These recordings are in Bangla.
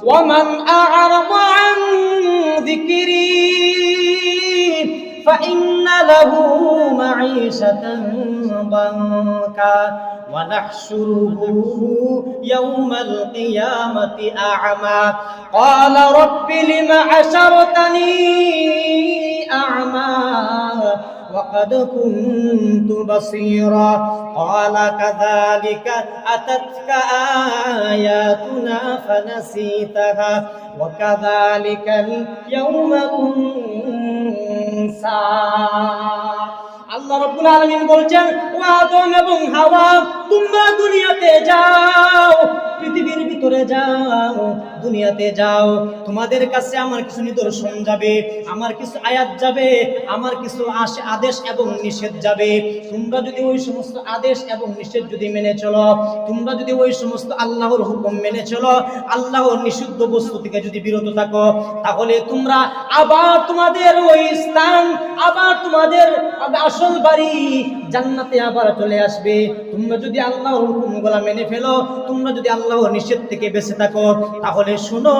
ومن أعرض عن ذكري فإن له معيشة ضنكا ونحشره يوم القيامة أعمى قال رب لم حشرتني أعمى وقد كنت بصيرا قال كذلك أتتك آياتنا فنسيتها وكذلك اليوم تنسى আল্লাহ রাব্বুল আলামিন বলছেন ও আদম এবং হাওয়া তোমরা দুনিয়াতে যাও পৃথিবীর ভিতরে যাও দুনিয়াতে যাও তোমাদের কাছে আমার কিছু নিদর্শন যাবে আমার কিছু আয়াত যাবে আমার কিছু আদেশ এবং নিষেধ যাবে তোমরা যদি ওই সমস্ত আদেশ এবং নিষেধ যদি মেনে চলো তোমরা যদি ওই সমস্ত আল্লাহর হুকুম মেনে চলো আল্লাহর নিষিদ্ধ বস্তু থেকে যদি বিরত থাকো তাহলে তোমরা আবার তোমাদের ওই স্থান আবার তোমাদের আসল বাড়ি জান্নাতে আবার চলে আসবে তোমরা যদি আল্লাহর হুকুমগুলো মেনে ফেলো তোমরা যদি আল্লাহর নিষেধ থেকে বেঁচে থাকো তাহলে শোনো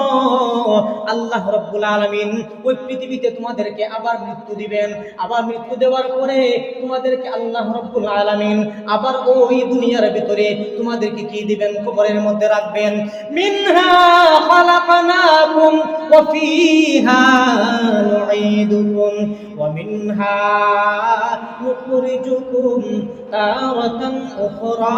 আল্লাহ রাব্বুল আলামিন ওই পৃথিবীতে তোমাদেরকে আবার মৃত্যু দিবেন আবার মৃত্যু দেওয়ার পরে তোমাদেরকে আল্লাহ রাব্বুল আলামিন আবার ওই দুনিয়ার ভিতরে তোমাদেরকে কি দিবেন কবরের মধ্যে রাখবেন মিনহা খালাকনাকুম ওয়া ফিহা নুঈদুকুম ওয়া মিনহা নুখরিজুকুম তারাতান উখরা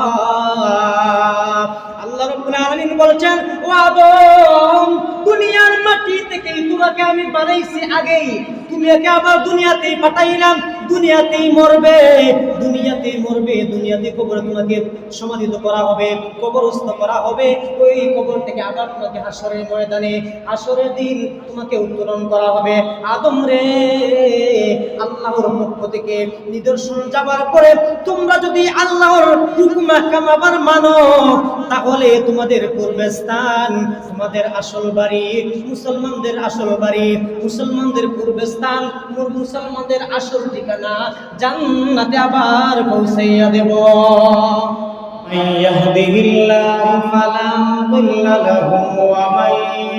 আল্লাহ রাব্বুল আলামিন বলেন ও আদম দুনিয়ার মাটি থেকে তোমাকে আমি বানাইছি আগেই তোমাকে আবার দুনিয়াতেই পাঠাইলাম দুনিয়াতেই মরবে দুনিয়াতে কবরে তোমাকে সমাধিত করা হবে কবরস্থ করা হবে ওই কবর থেকে আবার তোমাকে হাসরের ময়দানে হাসরের দিন তোমাকে উত্তোলন করা হবে আদম রে আল্লাহর পক্ষ থেকে নিদর্শন যাবার পরে তোমরা যদি আল্লাহর হুকুম আহকাম আবার মানো তাহলে তোমাদের পূর্বে স্থান তোমাদের আসল বাড়ি মুসলমানদের আসল বাড়ি মুসলমানদের পূর্বে স্থান মুসলমানদের আসল ঠিকানা জান্নাতে আবার পৌঁছাইয়া দেব من يهده الله فلا مضل له ومن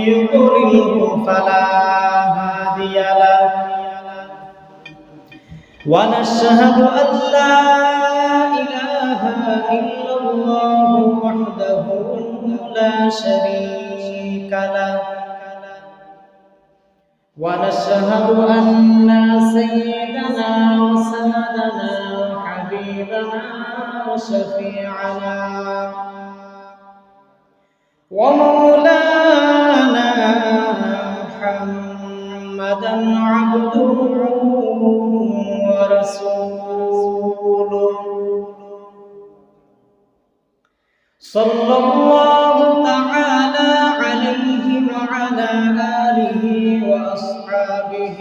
يضلل فلا هادي له ونشهد أن لا إله إلا الله وحده لا شريك له ونشهد أن سيدنا وسندنا وحبيبنا وشفيعنا ومولانا محمدا عبده ورسوله صلى الله تعالى عليه وعلى آله وأصحابه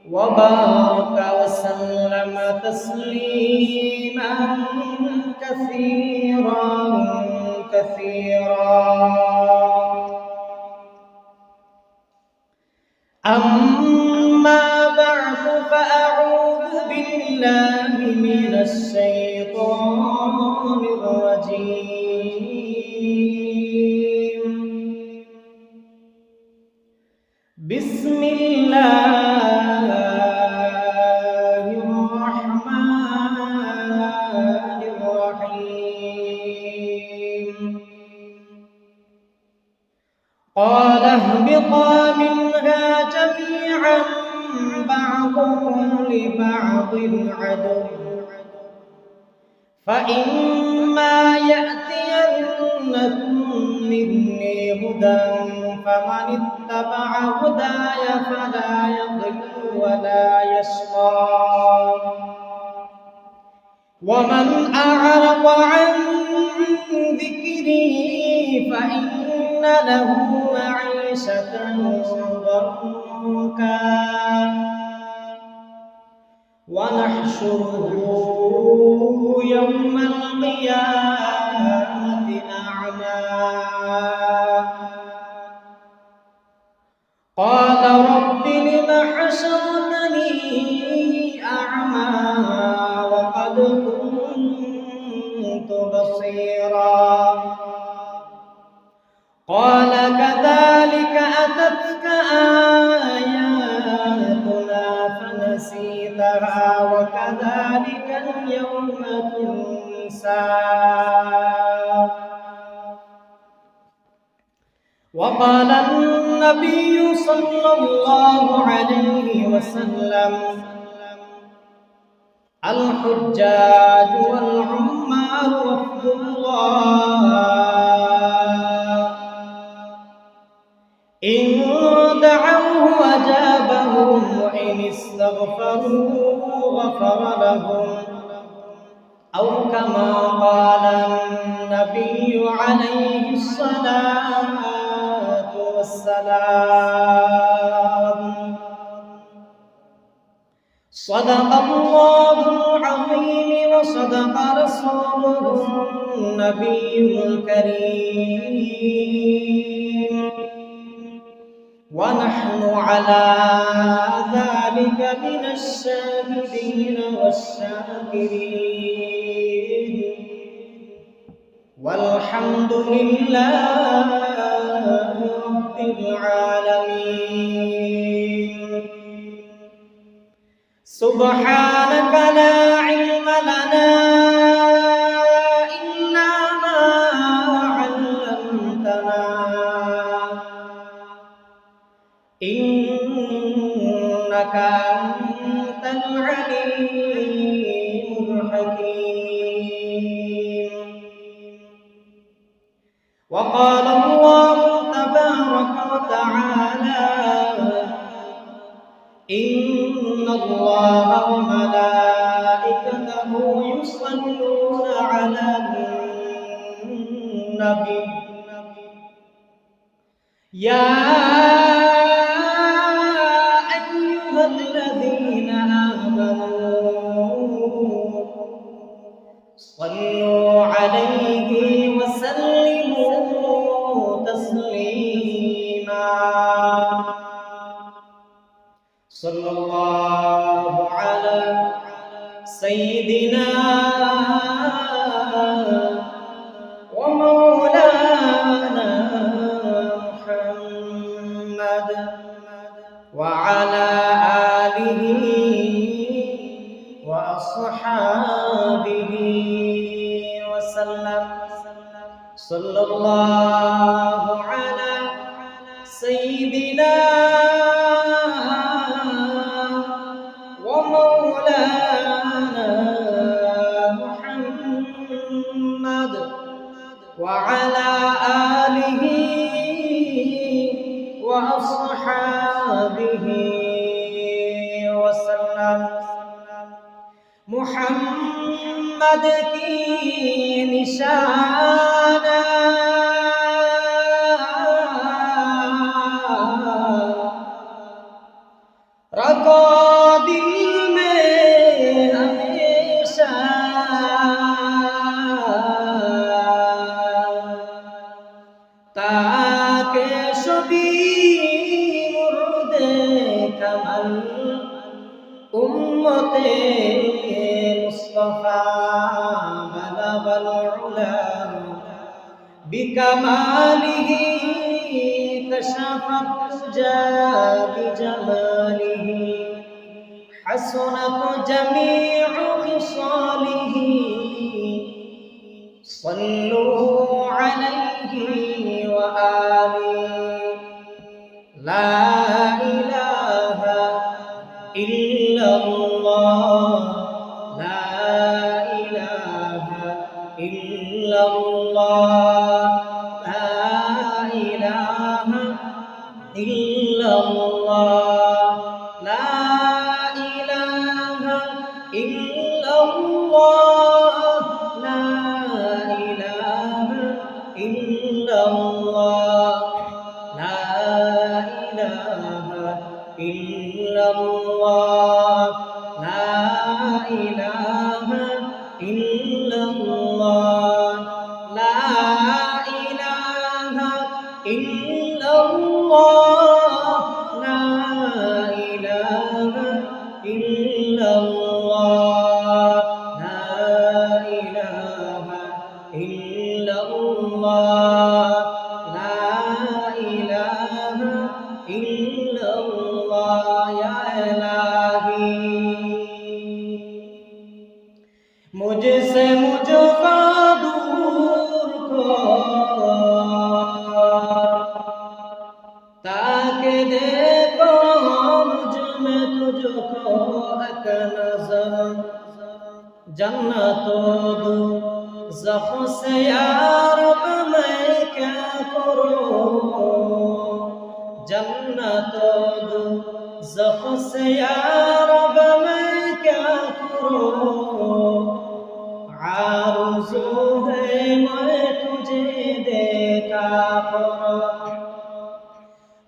وبارك وسلم تسليما كثيرا كثيرا أما بعد فأعوذ بالله من الشيطان الرجيم بسم الله الرحمن الرحيم قال اهبطا منها جميعا بعضكم لبعض عدو فإما يأتينكم مني هدى فمن اتبع هداي فلا يضل ولا يشقى ومن أعرض عن ذكري فإن له معيشة ضنكا ونحشره يوم القيامة أعمى قال رب لم حشرتني أعمى وقد كنت بصيرا قال وقال كذلك أتتك آياتنا فنسيتها وكذلك اليوم تنسى وقال النبي صلى الله عليه وسلم الحجاج والعمال وفد الله إن دعوه أجابهم وإن استغفروه غفر لهم أو كما قال النبي عليه الصلاة والسلام صدق الله العظيم وصدق رسوله النبي الكريم ونحن على ذلك من الشاهدين والشاكرين والحمد لله رب العالمين سبحانك لا علم لنا إلا ما علمتنا إنك أنت العليم الحكيم وقال الله تبارك وتعالى إن الله وملائكته يصلون على النبي يا أيها الذين آمنوا صلوا عليه وسلموا تسليما صلى الله على سيدنا ومولانا محمد وعلى آله وأصحابه وسلم صلى الله على سيدنا ومولانا محمد وعلى آله وأصحابه وسلم محمد की निशाना रखो दिल में हमेशा ताकि सभी मुर्दे कमल उम्मते मुस्तफा बलगल उला बिकमालिही कशफत तुजा बिजमालिही हसनत जमीउ खिसालिही सल्लू अलैहि व आलिहि ला इलाहा इल्लल्लाह ला इलाहा इल्लल्लाह ला इलाहा इल्लल्लाह ला इलाहा इल्लल्लाह ला इलाहा इल्लल्लाह ला इलाहा इल्लल्लाह ला इलाहा इल्लल्लाह ला इलाहा इल्लल्लाह ला इलाहा इल्लल्लाह ला इलाहा इल्लल्लाह ला देखो मुझ में तुझको एक नजर जन्नतों दोज़ख से या रब मैं क्या करूं जन्नतों दोज़ख से या रब मैं क्या करूं आरज़ू है मैं तुझे देखा करूं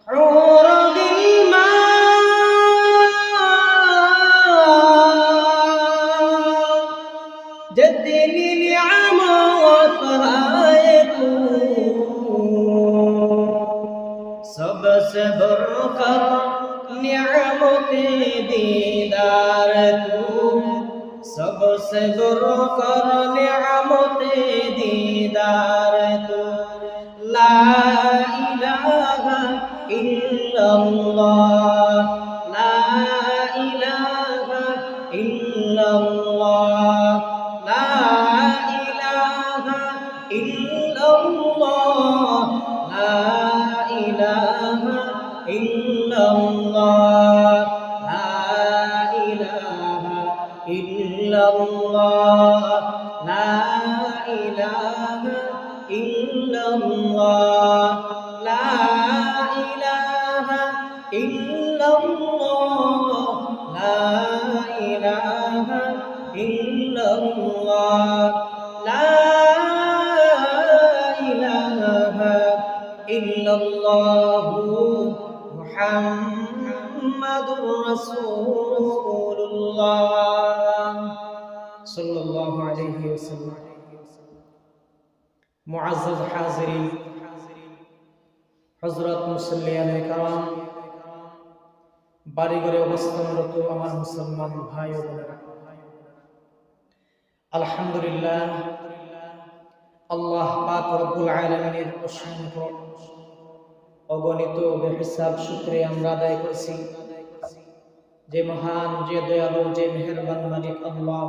हूर दिल जद्दीनी नियामत कराए तू सबसे बढ़कर नियामते दीदार तू सबसे बढ़कर नियामते दीदार तू ला इलाहा इल्लल्लाह ला इलाहा इल्लल्लाह لا إله إلا الله لا إله إلا الله لا إله إلا الله لا إله إلا الله لا إله إلا الله لا إله إلا الله لا إله إلا الله محمد رسول الله صلى الله عليه وسلم معزز حاضرين হযরত মুসল্লিয়ানে کرام বাড়িঘরে অবস্থানরত আমার মুসলমান ভাই ও বোনেরা আলহামদুলিল্লাহ আল্লাহ পাক রব্বুল আলামিনের অসংখ্য অগণিত বেহিসাব শুকরিয়া আমরা আদায় করছি যে মহান যে দয়ালু যে মেহেরবান মালিক আল্লাহ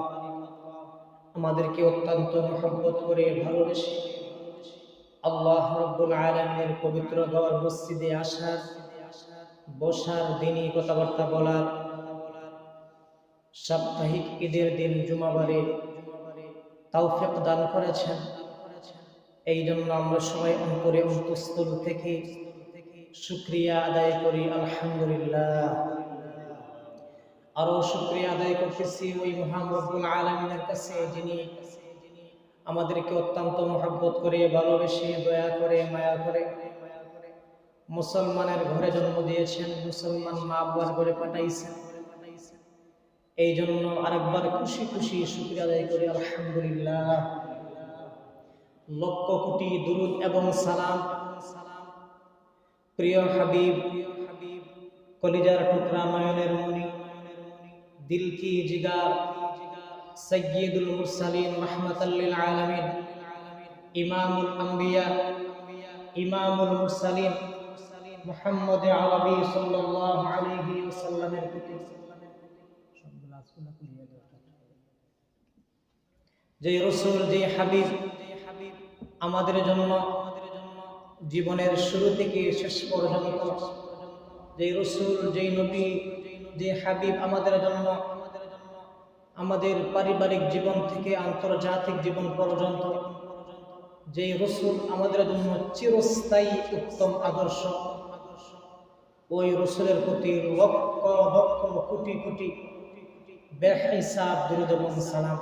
আমাদেরকে অত্যন্ত মহব্বত করে ভালোবেসে আল্লাহ রব্বুল আলামিনের পবিত্র ঘর মসজিদে আসার বসার দিনই কথাবার্তা বলার সাপ্তাহিক ঈদের দিন জুমাবারে তৌফিক দান করেছেন এই জন্য আমরা সবাই অন্তরে অন্তঃস্থল থেকে শুকরিয়া আদায় করি আলহামদুলিল্লাহ আরো শুকরিয়া আদায় করতেছি ওই মহান রব্বুল আলামিনের কাছে যিনি আমাদেরকে অত্যন্ত মহব্বত করে ভালোবেসে দয়া করে মায়া করে মুসলমানের ঘরে জন্ম দিয়েছেন মুসলমান মা আব্বার ঘরে পাঠাইছেন এই জন্য আরেকবার খুশি খুশি শুকরিয়া আদায় করি আলহামদুলিল্লাহ লক্ষ কোটি দুরূদ এবং সালাম প্রিয় হাবিব কলিজার টুকরা নয়নের মনি দিল কি জিগার সৈয়দুল মুরসালিন রাহমাতাল লিল আলামিন ইমামুল আম্বিয়া ইমামুল মুরসালিন মুহাম্মদ আরবি সাল্লাল্লাহু আলাইহি ওয়াসাল্লামের প্রতি যে রাসূল যে হাবিব আমাদের জন্য জীবনের শুরু থেকে শেষ পর্যন্ত যে রাসূল যে নবী যে হাবিব আমাদের জন্য আমাদের পারিবারিক জীবন থেকে আন্তর্জাতিক জীবন পর্যন্ত যে রাসূল আমাদের জন্য চিরস্থায়ী উত্তম আদর্শ ওই রাসূলের প্রতি লক্ষ লক্ষ কোটি কোটি বেহিসাব দুরূদ এবং সালাম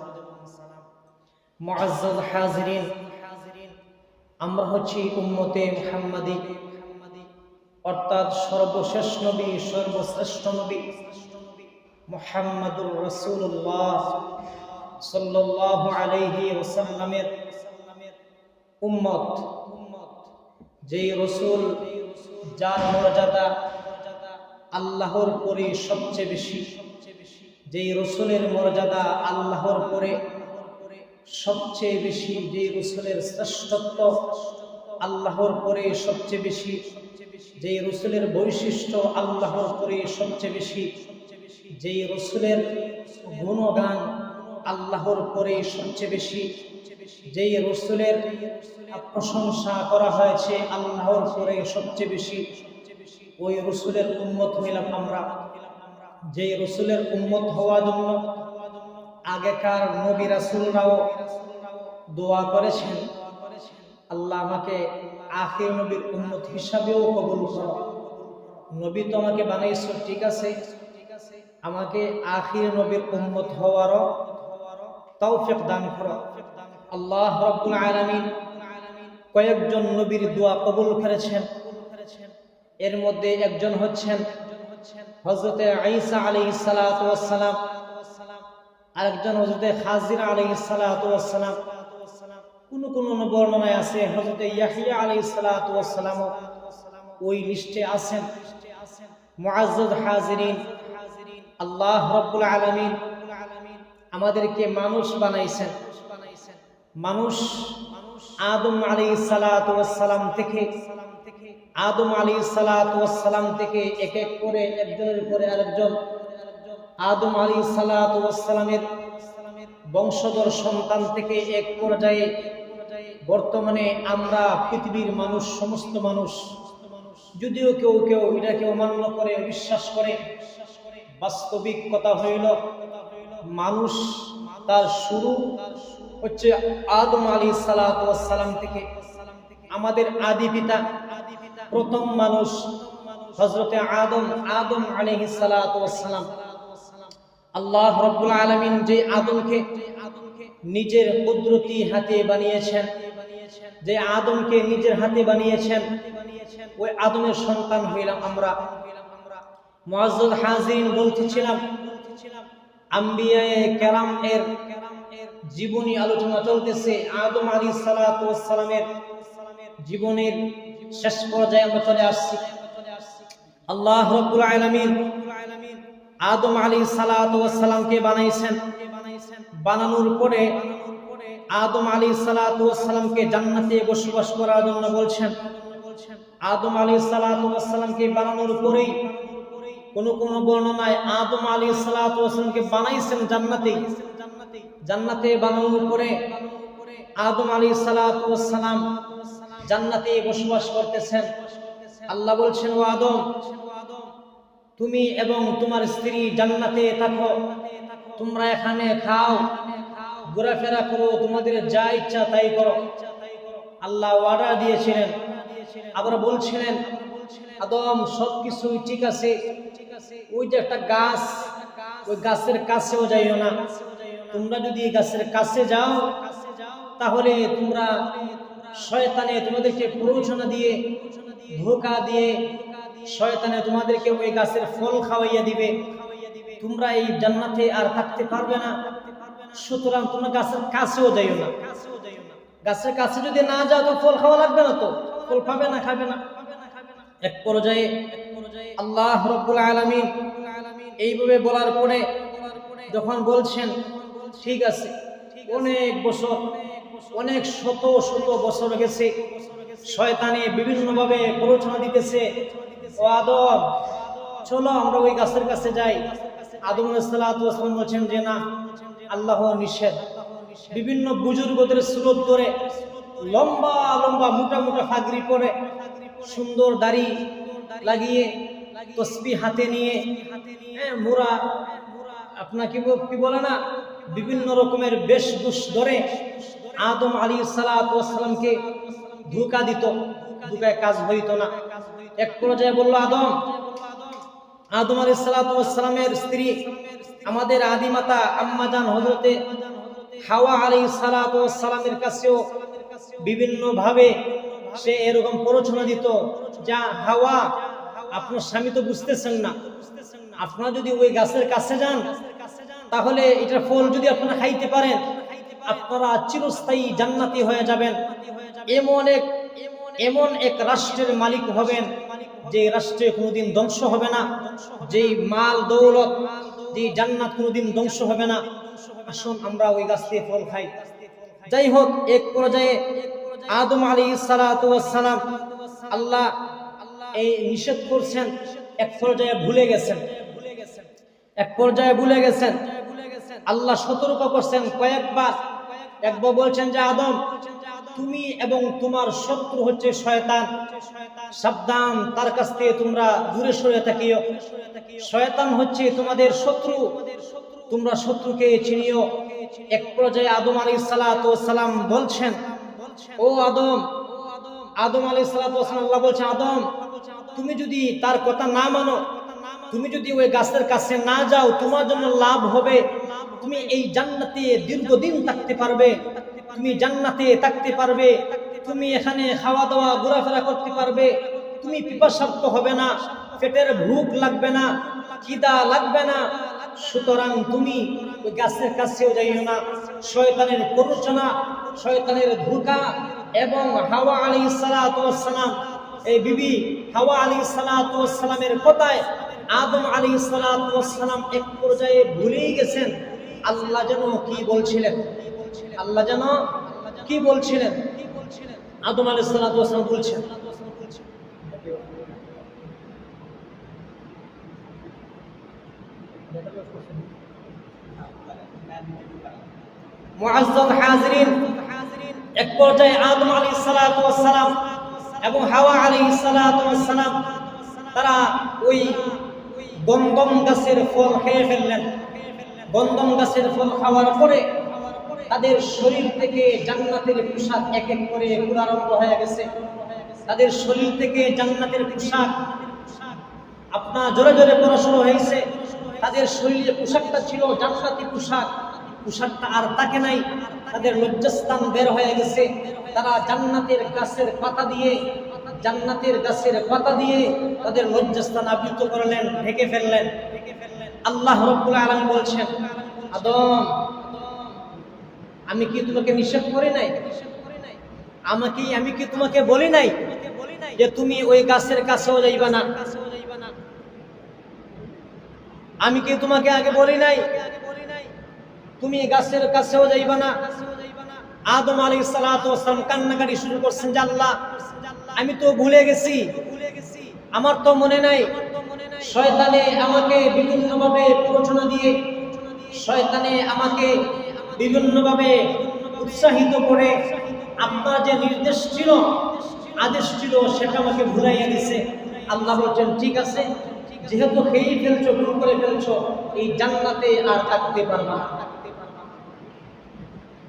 মুআজ্জাজ হাজিরিন আমরা হচ্ছি উম্মতে মুহাম্মাদি অর্থাৎ সর্বশেষ নবী সর্বশ্রেষ্ঠ নবী মুহাম্মাদুর রাসূলুল্লাহ সাল্লাল্লাহু আলাইহি ওয়াসাল্লামের উম্মত যেই রাসূল যার মর্যাদা আল্লাহর পরে সবচেয়ে বেশি যেই রাসূলের মর্যাদা আল্লাহর পরে সবচেয়ে বেশি যেই রাসূলের শ্রেষ্ঠত্ব আল্লাহর পরে সবচেয়ে বেশি যেই রাসূলের বৈশিষ্ট্য আল্লাহর পরে সবচেয়ে বেশি যেই রাসূলের গুণগান আল্লাহর পরে সবচেয়ে বেশি যেই রাসূলের প্রশংসা করা হয়েছে আল্লাহর পরে সবচেয়ে বেশি ওই রসুলের উম্মত হইলাম আমরা। যে রসুলের উম্মত হওয়ার জন্য আগেকার নবী রাসূলরাও দোয়া করেছেন, আল্লাহ আমাকে আখির নবীর উম্মত হিসাবেও কবুল করো। নবী তো আমাকে বানাইছো, ঠিক আছে, আমাকে আখির নবীর উম্মত হওয়ারও তৌফিক দান করো। আল্লাহ রাব্বুল আলামিন কয়েকজন নবীর দোয়া কবুল করেছেন। এর মধ্যে একজন হচ্ছেন হযরতে ঈসা আলাইহিস সালাতু ওয়াস সালাম, আরেকজন হযরতে খাজির আলাইহিস সালাতু ওয়াস সালাম। কোন কোন বর্ণনায় আছে হযরতে ইয়াহইয়া আলাইহিস সালাতু ওয়াস সালাম ওই লিস্টে আছেন। মুআজ্জাজ হাজিরিন, আল্লাহ রাব্বুল আলামিন আমাদেরকে মানুষ বানাইছেন। মানুষ আদম আলাইহিস সালাতু ওয়াস সালাম থেকে এক এক করে একজনের পরে আরেকজন আদম আলাইহিস সালাতু ওয়াস সালামের বংশধর সন্তান থেকে এক পর্যায়ে বর্তমানে আমরা পৃথিবীর মানুষ, সমস্ত মানুষ, যদিও কেউ কেউ এটাকে অমান্য করে, বিশ্বাস করে, বাস্তবিক কথা হইল মানুষ তার শুরু হচ্ছে আদম আলাইহিস সালাতু ওয়াস সালাম থেকে। আমাদের আদি পিতা প্রথম মানুষ হযরতে আদম আলাইহিস সালাতু ওয়াস সালাম। আল্লাহ রাব্বুল আলামিন যে আদমকে নিজের কুদরতি হাতে বানিয়েছেন, যে আদমকে নিজের হাতে বানিয়েছেন, ওই আদমের সন্তান হইলাম আমরা। মুআজ্জাজ হাজিরিন, বলতেছিলাম আম্বিয়ায়ে কেরাম এর জীবনী আলোচনা চলতেছে। আদম আলাইহিস সালাতু ওয়াস সালামের জীবনের শেষ পর্যায়ে আমরা চলে আসছি। আল্লাহ রাব্বুল আলামিন আদম আলাইহিস সালাতু ওয়াস সালামকে বানাইছেন। বানানোর পরে আদম আলাইহিস সালাতু ওয়াস সালামকে জান্নাতে বসবাস করার জন্য বলছেন। আদম আলাইহিস সালাতু ওয়াস সালামকে বানানোর পরেই কোন কোন বর্ণনায় আদম আলাইহিস সালাতু ওয়াস সালামকে বানাইছেন জান্নাতে বানানোর পরে আদম আলাইহিস সালাতু ওয়াস সালাম জান্নাতে বসবাস করতেছেন। আল্লাহ বলছেন, ও আদম, তুমি এবং তোমার স্ত্রী জান্নাতে থাকো, তোমরা এখানে খাও, ঘোরাফেরা করো, তোমাদের যা ইচ্ছা তাই করো। আল্লাহ ওয়াদা দিয়েছিলেন। আবার বলছিলেন, আদম সবকিছু ঠিক আছে, ওই যে একটা গাছ, ওই গাছের কাছেও যাইও না। তোমরা যদি গাছের কাছে যাও তাহলে তোমরা শয়তানে তোমাদেরকে প্ররোচনা দিয়ে, ধোঁকা দিয়ে শয়তানে তোমাদেরকে ওই গাছের ফল খাওয়াইয়া দিবে, তোমরা এই জান্নাতে আর থাকতে পারবে না। সুতরাং তোমরা গাছের কাছেও যাইও না। গাছের কাছে যদি না যাও তো ফল খাওয়া লাগবে না, তো ফল পাবে না, খাবে না। এক পর্যায়ে আল্লাহ রাব্বুল আলামিন এইভাবে বলার পরে যখন বলছেন, ঠিক আছে, অনেক বছর, অনেক শত শত বছর গেছে, শয়তানে বিভিন্ন ভাবে প্ররোচনা দিতেছে, ও আদম চলো আমরা ওই গাছের কাছে যাই। আদম আলাইহিস সালাতু ওয়াস সালাম বলেন যে না, আল্লাহ নিষেধ। বিভিন্ন বুজুর্গদের সুরত ধরে, লম্বা লম্বা মোটা মোটা ফাগরি পরে, সুন্দর দাড়ি লাগিয়ে, তসবিহ হাতে নিয়ে, মুরা আপনাকে কি বলে না, বিভিন্ন রকমের বেশভূষ ধরে আদম আলাইহিস সালাতু ওয়াস সালামকে ধোঁকা দিত। ধোঁকায় কাজ হইত না। এক পর্যায়ে বলল, আদম আলাইহিস সালাতু ওয়াস সালামের স্ত্রী, আমাদের আদিমাতা আম্মাজান হযরতে হাওয়া আলাইহিস সালাতু ওয়াস সালামের কাছেও বিভিন্ন ভাবে সে এরকম প্ররোচনা দিত, যা হাওয়া, আপনার স্বামী তো বুঝতেছেন না, আপনারা যদি ওই গাছের কাছে যান তাহলে এটার ফল যদি আপনারা খাইতে পারেন, আপনারা চিরস্থায়ী জান্নাতি হয়ে যাবেন। এমন এক রাষ্ট্রের মালিক হবেন যে রাষ্ট্রে কোনোদিন ধ্বংস হবে না, যেই মাল দৌলত, যে জান্নাত কোনোদিন ধ্বংস হবে না। আসুন আমরা ওই গাছ থেকে ফল খাই। যাই হোক, এক পর্যায়ে আদম আলাইহিস সালাতু ওয়াস সালাম, আল্লাহ এই নিষেধ করছেন, এক পর্যায়ে ভুলে গেছেন। আল্লাহ সতর্ক করছেন কয়েকবার। একবার বলছেন যে আদম তুমি এবং তোমার শত্রু হচ্ছে শয়তান, সাবধান, তার কাছ থেকে তোমরা দূরে সরে থাকিও। শয়তান হচ্ছে তোমাদের শত্রু, তোমরা শত্রুকে চিনিও। এক পর্যায়ে আদম আলাইহিস সালাতু ওয়াস সালাম বলছেন, ও আদম, আদম আলাইহিস সালাতু ওয়াস সালাম, আল্লাহ বলছেন, আদম তুমি যদি তার কথা না মানো, তুমি যদি ওই গাছের কাছে না যাও, তোমার জন্য লাভ হবে, তুমি এই জান্নাতে দীর্ঘদিন থাকতে পারবে, তুমি জান্নাতে থাকতে পারবে, তুমি এখানে খাওয়া দাওয়া ঘোরাফেরা করতে পারবে, তুমি পিপাসার্ত হবে না, পেটের ভুক লাগবে না, খিদা লাগবে না। সুতরাং তুমি ওই গাছের কাছেও যাইও না। শয়তানের প্ররোচনা, শয়তানের ধোঁকা এবং হাওয়া আলাইহিস সালাতু ওয়াস সালাম, এই বিবি হাওয়া আলাইহিস সালাতু ওয়াস সালামের কথায় আদম আলাইহিস সালাতু ওয়াস সালাম এক পর্যায়ে ভুলেই গেছেন আল্লাহ যেন কি বলছিলেন, আল্লাহ যেন কি বলছিলেন। আদম আলাইহিস সালাতু ওয়াস সালাম বলছেন, মুআজ্জাজ হাজিরিন, এক পর্যায়ে আদম আলাইহিস সালাতু ওয়াস সালাম এবং হাওয়া আলাইহিস সালাতু ওয়াস সালাম তারা ওই গন্ধম গাছের ফল খেয়ে ফেললেন। গন্ধম গাছের ফল খাওয়ার পরে তাদের শরীর থেকে জান্নাতের পোশাক এক এক করে পুরা আরম্ভ হয়ে গেছে। তাদের শরীর থেকে জান্নাতের পোশাক আপনার জোরে জোরে পড়া শুরু হয়েছে। তাদের শরীরে পোশাকটা ছিল জান্নাতি পোশাক, পোশাকটা আর তাকে নাই, তাদের লজ্জাস্থান বের হয়ে গেছে। তারা জান্নাতের গাছের পাতা দিয়ে, জান্নাতের গাছের পাতা দিয়ে তাদের লজ্জাস্থান আবৃত করলেন, ঢেকে ফেললেন। আল্লাহ রাব্বুল আলামিন বলছেন, আদম আমি কি তোমাকে নিষেধ করি নাই? আমি কি তোমাকে বলি নাই যে তুমি ওই গাছের কাছেও যাইবা না? আমি কি তোমাকে আগে বলি নাই তুমি গাছের কাছেও যাইবা না? আদম আলাইহিস সালাতু ওয়াস সালাম কান্নাকাটি শুরু করছেন, যে আল্লাহ আমি তো ভুলে গেছি, আমার তো মনে নাই। শয়তানে আমাকে বিভিন্নভাবে প্ররোচনা দিয়ে, শয়তানে আমাকে বিভিন্নভাবে উৎসাহিত করে আপনার যে নির্দেশ ছিল, আদেশ ছিল, সেটা আমাকে ভুলাইয়া দিছে। আল্লাহ বলছেন, ঠিক আছে, যেহেতু খেয়ে ফেলছো, ভুল করে ফেলছো, এই জান্নাতে আর থাকতে পারবা না।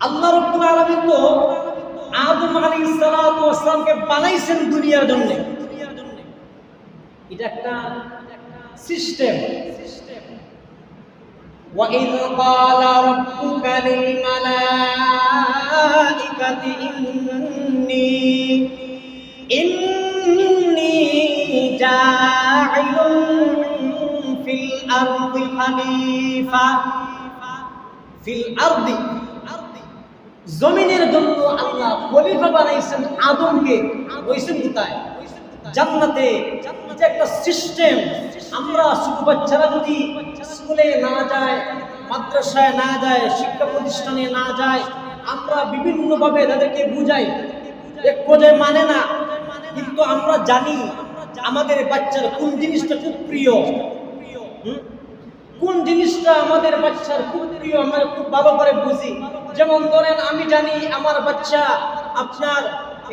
আল্লাহ রাব্বুল আলামিন তো আদম আলাইহিস সালাতু ওয়াস সালামকে বানাইছেন দুনিয়ার জন্য। এটা একটা সিস্টেম। وَإِذْ قَالَ رَبُّكَ لِلْمَلَائِكَةِ إِنِّي جَاعِلٌ فِي الْأَرْضِ خَلِيفَةً فِي الْأَرْضِ, জমিনের জন্য আল্লাহ খলিফা বানাইছেন আদমকে। বইছেন কোথায়? জান্নাতে। এটা একটা সিস্টেম। আমরা শুধু বাচ্চারা যদি স্কুলে না যায়, মাদ্রাসায় না যায়, শিক্ষা প্রতিষ্ঠানে না যায়, আমরা বিভিন্নভাবে তাদেরকে বুঝাই, এক পর্যায়ে মানে না। কিন্তু আমরা জানি আমাদের বাচ্চার কোন জিনিসটা খুব প্রিয়, কোন জিনিসটা আমাদের বাচ্চার খুব প্রিয়, আমরা খুব ভালো করে বুঝি। যেমন ধরেন, আমি জানি আমার বাচ্চা আপনার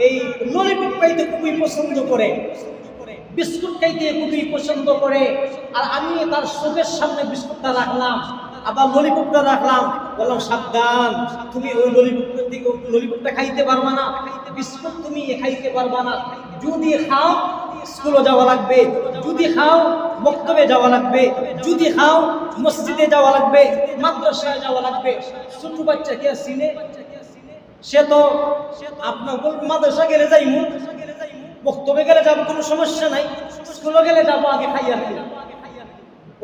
এই ললিপপ খাইতে খুবই পছন্দ করে, বিস্কুট খাইতে খুবই পছন্দ করে, আর আমি তার চোখের সামনে বিস্কুটটা রাখলাম, আবার ললিপপটা রাখলাম, বললাম সাবধান, তুমি ওই ললিপপটা খাইতে পারবা না, বিস্কুট তুমি খাইতে পারবা না। যদি খাও স্কুলে যাওয়া লাগবে, যদি খাও মক্তবে যাওয়া লাগবে, যদি খাও মসজিদে যাওয়া লাগবে, মাদ্রাসায় যাওয়া লাগবে। ছোট বাচ্চা কে চিনে? সে তো আপনার মাদ্রাসা গেলে যাইমু, মক্তবে গেলে যাবো, কোনো সমস্যা নাই, স্কুলে গেলে যাবো, আগে খাইয়া খাই।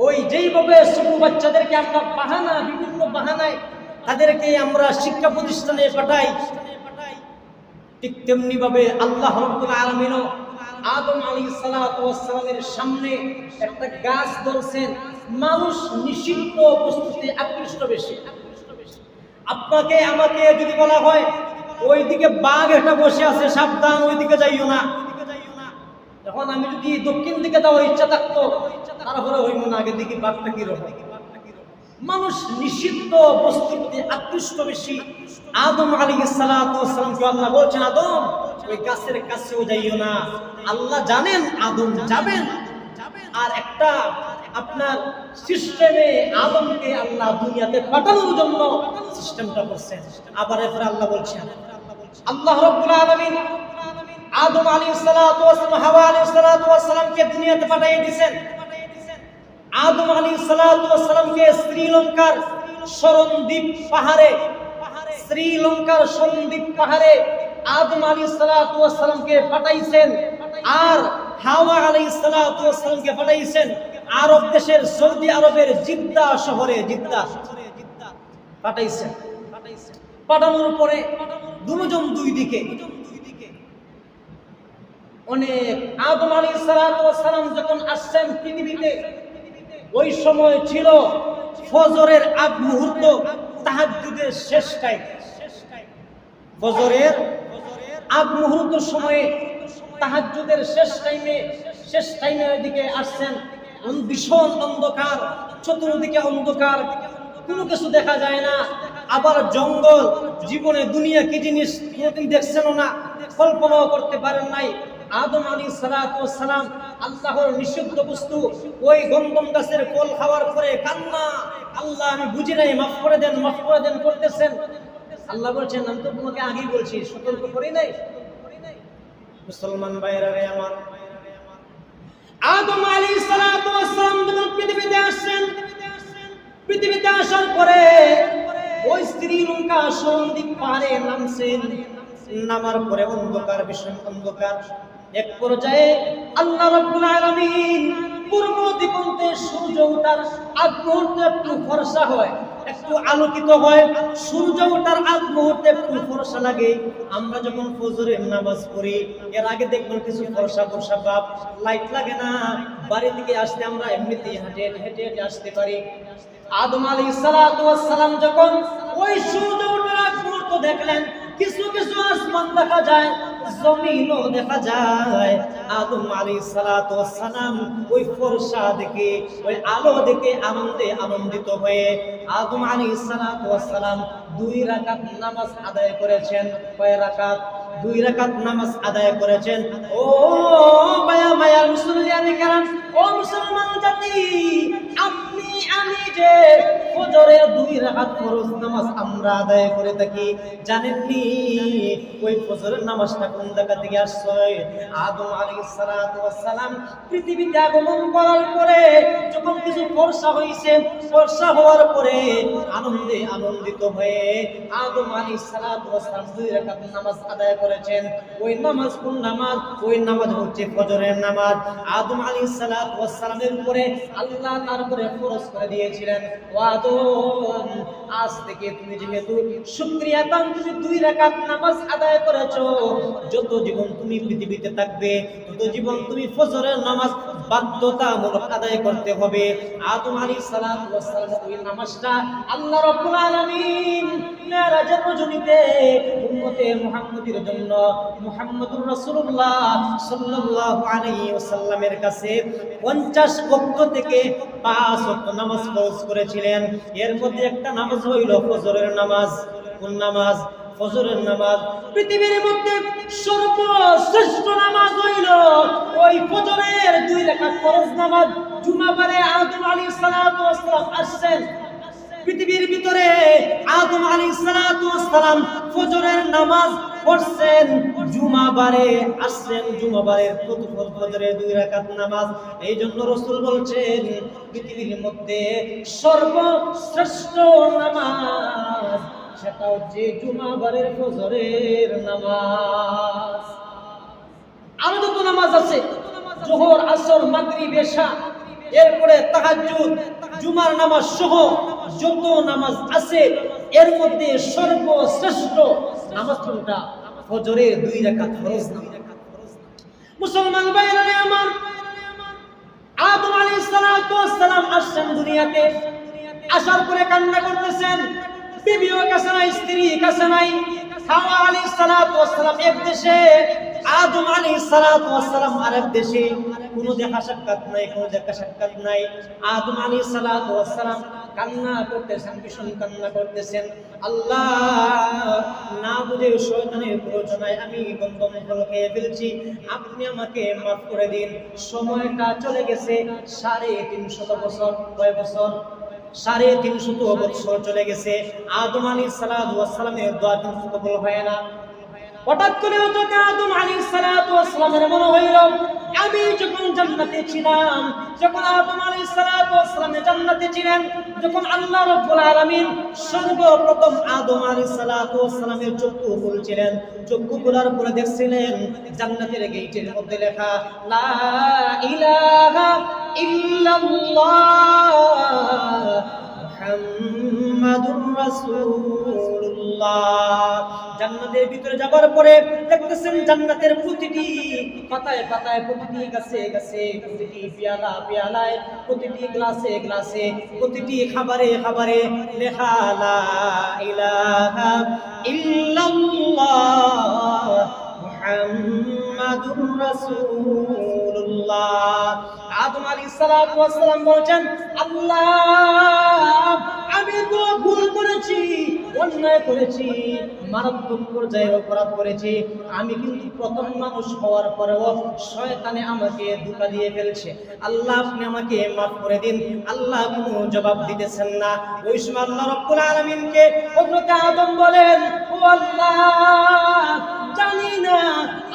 ওই যেইভাবে ছোট বাচ্চাদেরকে আমরা বাহানা, বিভিন্ন বাহানায় তাদেরকে আমরা শিক্ষা প্রতিষ্ঠানে পাঠাই, ঠিক তেমনি ভাবে আল্লাহ রাব্বুল আলামিন আদম আলাইহিস সালাতু ওয়াস সালামের সামনে একটা গাছ ধরছেন। মানুষ নিষিদ্ধ বস্তুতে আকৃষ্ট বেশি। আপনাকে আমাকে যদি বলা হয় ওইদিকে বাঘ একটা বসে আছে, সাবধান, ওইদিকে যাইও না, এখন আমি যদি দক্ষিণ দিকে যাওয়ার ইচ্ছা থাকতো, তারপরে হইব না, আগে দিকে বাঘটা কিরকম। মানুষ নিষিদ্ধ বস্তুতে আকৃষ্ট বেশি। আদম আলাইহিস সালাতু ওয়াস সালামকে আল্লাহ বলছেন, আদম ওই গাছের কাছেও যাইও না। আল্লাহ জানেন আদম যাবেন, আর একটা আপনার সিস্টেমে আদমকে আল্লাহ দুনিয়াতে পাঠানোর জন্য সিস্টেমটা করছেন। আবার এরপরে আল্লাহ বলছেন, আল্লাহ রাব্বুল আলামিন আদম আলাইহিস সালাতু ওয়াস সালাম, হাওয়া আলাইহিস সালাতু ওয়াস সালামকে দুনিয়াতে পাঠিয়ে দিয়েছেন। আদম আলাইহিস সালাতু ওয়াস সালামকে শ্রীলঙ্কার শরণদ্বীপ পাহাড়ে, শ্রীলঙ্কার শরণদ্বীপ পাহাড়ে আদম আলাইহিস সালাতু ওয়াস সালামকে পাঠাইছেন। আর হাওয়া আলাইহিস সালাতু ওয়াস সালামকে পাঠাইছেন আরব দেশের সৌদি আরবের জিদ্দা শহরে, জিদ্দা পাঠাইছেন। পাঠানোর পরে দুজন দুই দিকে অনেক, আদম আলাইহিস সালাতু ওয়াস সালাম যখন আসছেন পৃথিবীতে, ওই সময় ছিল ফজরের আগ মুহূর্ত, তাহাজ্জুদের শেষ টাইম। ফজরের আগ মুহূর্ত সময়ে, তাহাজ্জুদের শেষ টাইমে ওইদিকে আসছেন। ভীষণ অন্ধকার, চতুর্দিকে অন্ধকার, কোনো কিছু দেখা যায় না। আবার জঙ্গল, জীবনে দুনিয়া কি জিনিস কোনোদিন দেখছেন না, কল্পনাও করতে পারেন নাই। আদম আলাইহিস সালাতু ওয়াস সালাম আল্লাহর নিষিদ্ধ বস্তু ওই গন্ধম গাছের ফল খাওয়ার পরে কান্না, আল্লাহ আমি বুঝি নাই, মাফ করে দেন, মাফ করে দেন করতেছেন। আল্লাহ বলছেন, আমি তো তোমাকে আগেই বলছি, সতর্ক করি নাই? মুসলমান ভাইরা রে আমার, আদম আলাইহিস সালাতু ওয়াস সালাম যখন পৃথিবীতে আসছেন, পৃথিবীতে আসার পরে ওই শ্রীলঙ্কা শরণদ্বীপ পাহাড়ে নামছেন। নামার পরে অন্ধকার, ভীষণ অন্ধকার। এক পর্যায়ে আল্লাহ রাব্বুল আলামিন পূর্ব দিগন্তে সূর্য ওঠার আগ মুহূর্তে একটু ফর্সা হয়, একটু আলোকিত হয়। সূর্য ওঠার আগ মুহূর্তে একটু ফর্সা লাগে। আমরা যখন ফজরের নামাজ পড়ি, এর আগে দেখবেন কিছু ফর্সা ফর্সা ভাব, লাইট লাগে না। বাড়ি থেকে আসতে আমরা এমনিতেই হেঁটে হেঁটে আসতে পারি। আদম আলাইহিস সালাতু ওয়াস সালাম যখন ওই সূর্য ওঠার আগ মুহূর্ত দেখলেন, কিছু কিছু আসমান দেখা যায়, জমিনও দেখা যায়। আদম আলাইহিস সালাতু ওয়াস সালাম ওই ফর্সা দেখে, ওই আলো দেখে আনন্দিত হয়ে আদম আলাইহিস সালাতু ওয়াস সালাম 2 রাকাত নামাজ আদায় করেছেন। কয় রাকাত? 2 রাকাত নামাজ আদায় করেছেন। ও মায়ার মুসলিয়ানে কেরাম, ও মুসলমান জাতি, আপনি আমি যে ফজরের 2 রাকাত ফরজ নামাজ আমরা আদায় করে থাকি, জানেননি ওই ফজরের নামাজটা কোন জায়গা থেকে আসছে? আদম আলাইহিস সালাতু ওয়াস সালাম পৃথিবীতে আগমন করার পরে যখন কিছু ফর্সা হইছে, ফর্সা হওয়ার পরে আনন্দিত হয়ে আদম আলাইহিস সালাতু ওয়াস সালাম 2 রাকাত নামাজ আদায় করেছেন। ওই নামাজ কোন নামাজ? ওই নামাজ হচ্ছে ফজরের নামাজ। আদম আলাইহিস সালাতু ওয়াস সালামের উপরে আল্লাহ তার উপরে ফরজ করে দিয়েছিলেন, ও আদম, আজ থেকে তুমি যেহেতু শুকরিয়া দান, তুমি 2 রাকাত নামাজ আদায় করেছো, যত জীবন তুমি পৃথিবীতে থাকবে তত জীবন তুমি ফজরের নামাজ বাধ্যতামূলক আদায় করতে হবে। আদম আলাইহিস সালাতু ওয়াস সালাম ওই নামাজটা আল্লাহ রাব্বুল আলামিন মেরাজের রজনীতে উম্মতে মুহাম্মাদীর জন্য মুহাম্মদুর রাসূলুল্লাহ সাল্লাল্লাহু আলাইহি ওয়াসাল্লামের কাছে 50 ওয়াক্ত থেকে 5 ওয়াক্ত নামাজ ফরজ করেছিলেন। এর মধ্যে একটা নামাজ হইল ফজরের নামাজ। কোন নামাজ? ফজরের নামাজ। পৃথিবীর মধ্যে সর্বশ্রেষ্ঠ নামাজ হইল ওই ফজরের 2 রাকাত ফরজ নামাজ। জুমাবারে আদম আলাইহিস সালাতু ওয়াস সালাম আসছেন পৃথিবীর ভিতরে, আদম আলাইহিস সালাতু ওয়াস সালাম ফজরের নামাজ পড়ছেন, জুমাবারে আসছেন। জুমাবারের ফজরের 2 রাকাত নামাজ। এই জন্য রাসূল বলছেন পৃথিবীর মধ্যে সর্বশ্রেষ্ঠ নামাজ সেটা হচ্ছে জুমাবারের ফজরের নামাজ। আরো যত নামাজ আছে, যোহর, আসর, মাগরিব, এশা, এরপরে তাহাজ্জুদ, জুমার নামাজ সহ যত নামাজ আছে, এর মধ্যে সর্বশ্রেষ্ঠ নামাজ কোনটা? ফজরের 2 রাকাত ফরজ নামাজ। মুসলমান ভাইরা আমার, আদম আলাইহিস সালাতু ওয়াস সালাম আসছেন দুনিয়াতে। আসার পরে কান্না করতেছেন, বিবিও কাছে নাই, স্ত্রী কাছে নাই। হাওয়া আলাইহিস সালাতু ওয়াস সালাম এক দেশে, আদম আলাইহিস সালাতু ওয়াস সালাম আরেক দেশে। কোন কোনো দেখা সাক্ষাৎ নাই, কোনো দেখা সাক্ষাৎ নাই। আদম আলাইহিস সালাতু ওয়াস সালাম কান্না করতেছেন, ভীষণ কান্না করতেছেন। আল্লাহ না বুঝে শয়তানের প্ররোচনায় আমি গন্ধম ফল খেয়ে ফেলছি, আপনি আমাকে মাফ করে দিন। সময়টা চলে গেছে 350 বছর। কয় বছর? 350 বছর চলে গেছে। আদম আলাইহিস সালাতু ওয়াস সালামের দোয়া কিন্তু কবুল হয় না। হঠাৎ করে আদম আলাইহিস সালাতু ওয়াস সালামের মনে হইল, আমি যখন জান্নাতে ছিলাম, যখন আদম আলাইহিস সালাতু ওয়াস সালাম জান্নাতে ছিলেন, যখন আল্লাহ রাব্বুল আলামিন সর্বপ্রথম আদম আলাইহিস সালাতু ওয়াস সালামের চক্ষু খুলছিলেন, চক্ষু খোলার পরে দেখছিলেন জান্নাতের গেটের মধ্যে লেখা লা ইলাহা ইল্লাল্লাহ মুহাম্মাদুর রাসূলুল্লাহ। জান্নাতের ভিতরে যাবার পরে দেখতেছেন জান্নাতের প্রতিটি পাতায় পাতায়, প্রতিটি গাছে গাছে, প্রতিটি পেয়ালা পেয়ালায়, প্রতিটি গ্লাসে গ্লাসে, প্রতিটি খাবারে খাবারে লেখা লা ইলাহা ইল্লাল্লাহ মুহাম্মাদুর রাসূলুল্লাহ। আদম আলাইহিস সালাতু ওয়াস সালাম বলেন, আল্লাহ আমি তো ভুল করেছি, অন্যায় করেছি, মারাত্মক পর্যায়ে অপরাধ করেছি। আমি কিন্তু প্রথম মানুষ হওয়ার পরেও শয়তানে আমাকে ধোঁকা দিয়ে ফেলছে। আল্লাহ আপনি আমাকে মাফ করে দিন। আল্লাহ কোনো জবাব দিতেছেন না। ওই সময় আল্লাহ রাব্বুল আলামিনকে হযরত আদম বলেন, ও আল্লাহ জানি না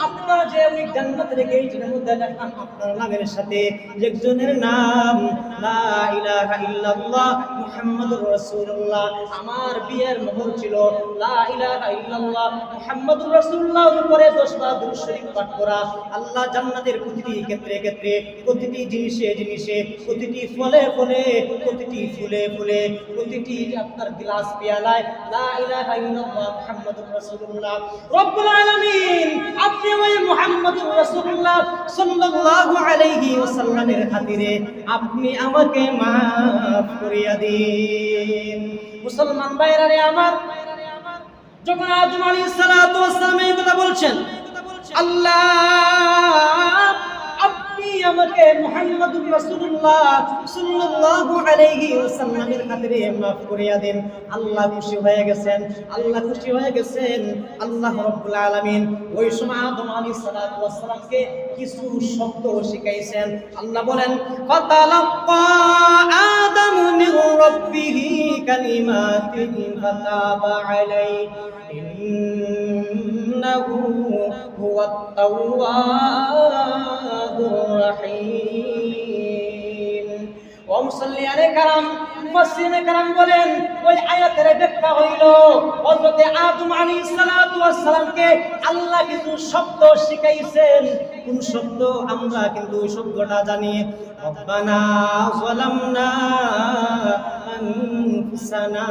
আপনার যে ওই জান্নাতের গেটের মধ্যে লেখা আপনার নামের সাথে একজনের নাম লা ইলাহা ইল্লাল্লাহ মুহাম্মাদুর রাসূলুল্লাহ, আমার বিয়ের মোহর ছিল লা ইলাহা ইল্লাল্লাহ মুহাম্মাদুর রাসূলুল্লাহর উপরে 10 বার দুরূদ শরীফ পাঠ করা। আল্লাহ জান্নাতের প্রতিটি ক্ষেত্রে ক্ষেত্রে, প্রতিটি জিনিসে জিনিসে, প্রতিটি ফলে ফলে, প্রতিটি ফুলে ফুলে, প্রতিটি আপনার গ্লাস পেয়ালায় লা ইলাহা ইল্লাল্লাহ মুহাম্মাদুর রাসূলুল্লাহ। রব্বুল আলামিন আপনি ওই মুহাম্মাদুর রাসূলুল্লাহ সাল্লাল্লাহু আলাইহি ওয়াসাল্লামের খাতিরে আপনি আমাকে মাফ করিয়া দিন। মুসলমান ভাইরা রে আমার, যখন আদম আলাইহিস সালাতু ওয়াস সালাম এই কথা বলছেন, আল্লাহ আপনি আমাকে মুহাম্মাদুর রাসূলুল্লাহ সাল্লাল্লাহু আলাইহি ওয়াসাল্লামের খাতিরে মাফ করিয়া দেন। আল্লাহ খুশি হয়ে গেছেন, আল্লাহ খুশি হয়ে গেছেন। আল্লাহ রাব্বুল আলামিন ওই সময় আদম আলাইহিস সালাতু ওয়াস সালামকে কিছু শব্দ শিখাইছেন। আল্লাহ বলেন, ফাতালাক্কা আদামু মির রাব্বিহি কালিমাতিন ফাতাবা আলাইহি ইন্নাহু হুয়াত তাওয়াবুর রাহিম। ও মুসল্লিয়ানে কারাম, মুফাসসিরিনে কারাম বলেন, ওই আয়াতের ব্যাখ্যা হইল হযরত আদম আলাইহিস সালাতু ওয়াস সালামকে আল্লাহ কিছু শব্দ শিখাইছেন। কোন শব্দ? আমরা কিন্তু ওই শব্দটা জানি, রব্বানা যালামনা আনফুসানা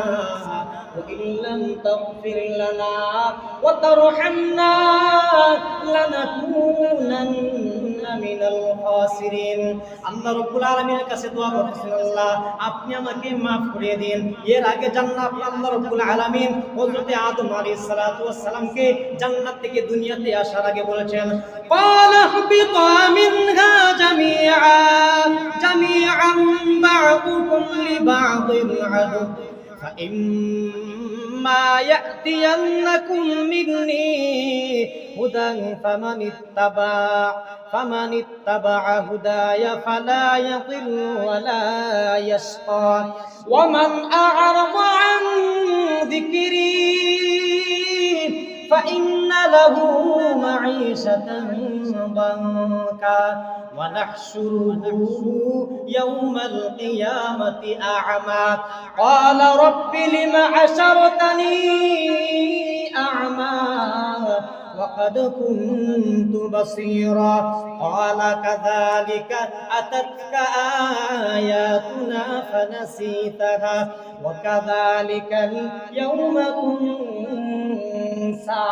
ওয়া ইল্লাম তাগফির লানা ওয়া তারহামনা লানাকুনান্না মিনাল খাসিরিন। আল্লাহ রাব্বুল আলামিনের কাছে দোয়া করতেছেন, আল্লাহ আপনি আমাকে মাফ করে দিন। এর আগে জান্নাত আল্লাহ রাব্বুল আলামিন হযরত আদম আলাইহিস সালাতু ওয়াস সালামকে জান্নাত থেকে দুনিয়াতে আসার আগে বলেছেন, ক্বালা হাবিতা মিনহা জামিআন বা'দুকুম লিবা'দিন আদু فإما يأتينكم مني هدى فمن اتبع هداي فلا يضل ولا يشقى ومن أعرض عن ذكري فإن له معيشة ضنكا ونحشره يوم القيامة أعمى قال رب لم حشرتني أعمى وقد كنت بصيرا قال كذلك أتتك آياتنا فنسيتها وكذلك اليوم تنسى।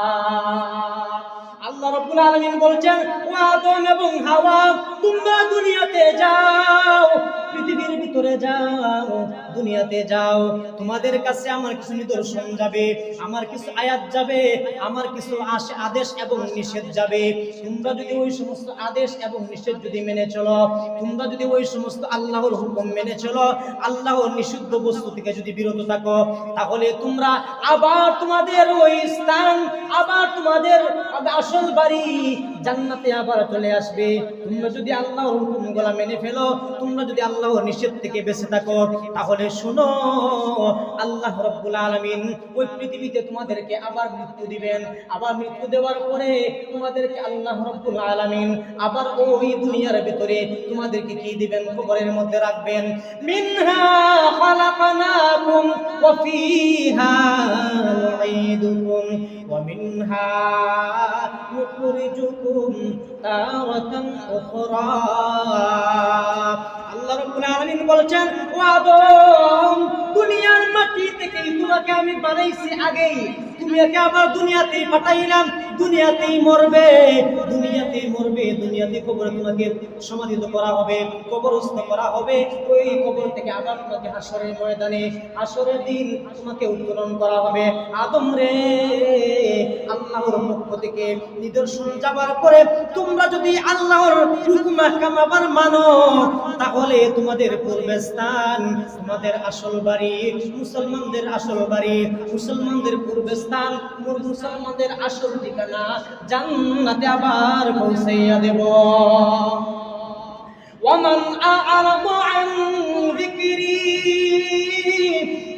আল্লাহ রাব্বুল আলামিন বলছেন, ও আদম এবং হাওয়া তোমরা দুনিয়াতে যাও, পৃথিবীর ভিতরে যাও, দুনিয়াতে যাও, তোমাদের কাছে আমার কিছু নিদর্শন যাবে, আমার কিছু আয়াত যাবে, আমার কিছু আদেশ এবং নিষেধ যাবে। তোমরা যদি ওই সমস্ত আদেশ এবং নিষেধ যদি মেনে চলো, তোমরা যদি ওই সমস্ত আল্লাহর হুকুম মেনে চলো, আল্লাহর নিষিদ্ধ বস্তু থেকে যদি বিরত থাকো, তাহলে তোমরা আবার তোমাদের ওই স্থান, আবার তোমাদের আসল বাড়ি জান্নাতে আবার চলে আসবে। তোমরা যদি আল্লাহর হুকুমগুলো মেনে ফেলো, তোমরা যদি আল্লাহর নিষেধ থেকে বেঁচে থাকো, তাহলে শুনো আল্লাহ রাব্বুল আলামিন ওই পৃথিবীতে তোমাদেরকে আবার মৃত্যু দিবেন। আবার মৃত্যু দেওয়ার পরে তোমাদেরকে আল্লাহ রাব্বুল আলামিন আবার ওই দুনিয়ার ভিতরে তোমাদেরকে কি দিবেন? কবরের মধ্যে রাখবেন। মিনহা খালাকনাকুম ওয়া ফিহা নুঈদুকুম ওয়া মিনহা নুখরিজুকুম তারাতান উখরা। আল্লাহ রাব্বুল আলামিন বলেন, ও আদম, দুনিয়ার মাটি থেকে তোমাকে আমি বানাইছি আগেই, তোমাকে আবার দুনিয়াতেই পাঠাইলাম, দুনিয়াতেই মরবে, দুনিয়াতেই মরবে, দুনিয়াতে কবরে তোমাকে সমাধিত করা হবে, কবরস্থ করা হবে। ওই কবর থেকে আবার তোমাকে হাসরের ময়দানে, হাসরের দিন তোমাকে উত্তোলন করা হবে। আদম রে, আল্লাহর পক্ষ থেকে নিদর্শন যাবার পরে তোমরা যদি আল্লাহর হুকুম আহকাম আবার মানো, তাহলে তোমাদের পূর্বের স্থান, তোমাদের আসল বাড়ি, মুসলমানদের আসল বাড়ি, মুসলমানদের পূর্বের স্থান, মুসলমানদের আসল ঠিকানা জান্নাতে আবার পৌঁছাইয়া দেব। ومن أعرض عن ذكري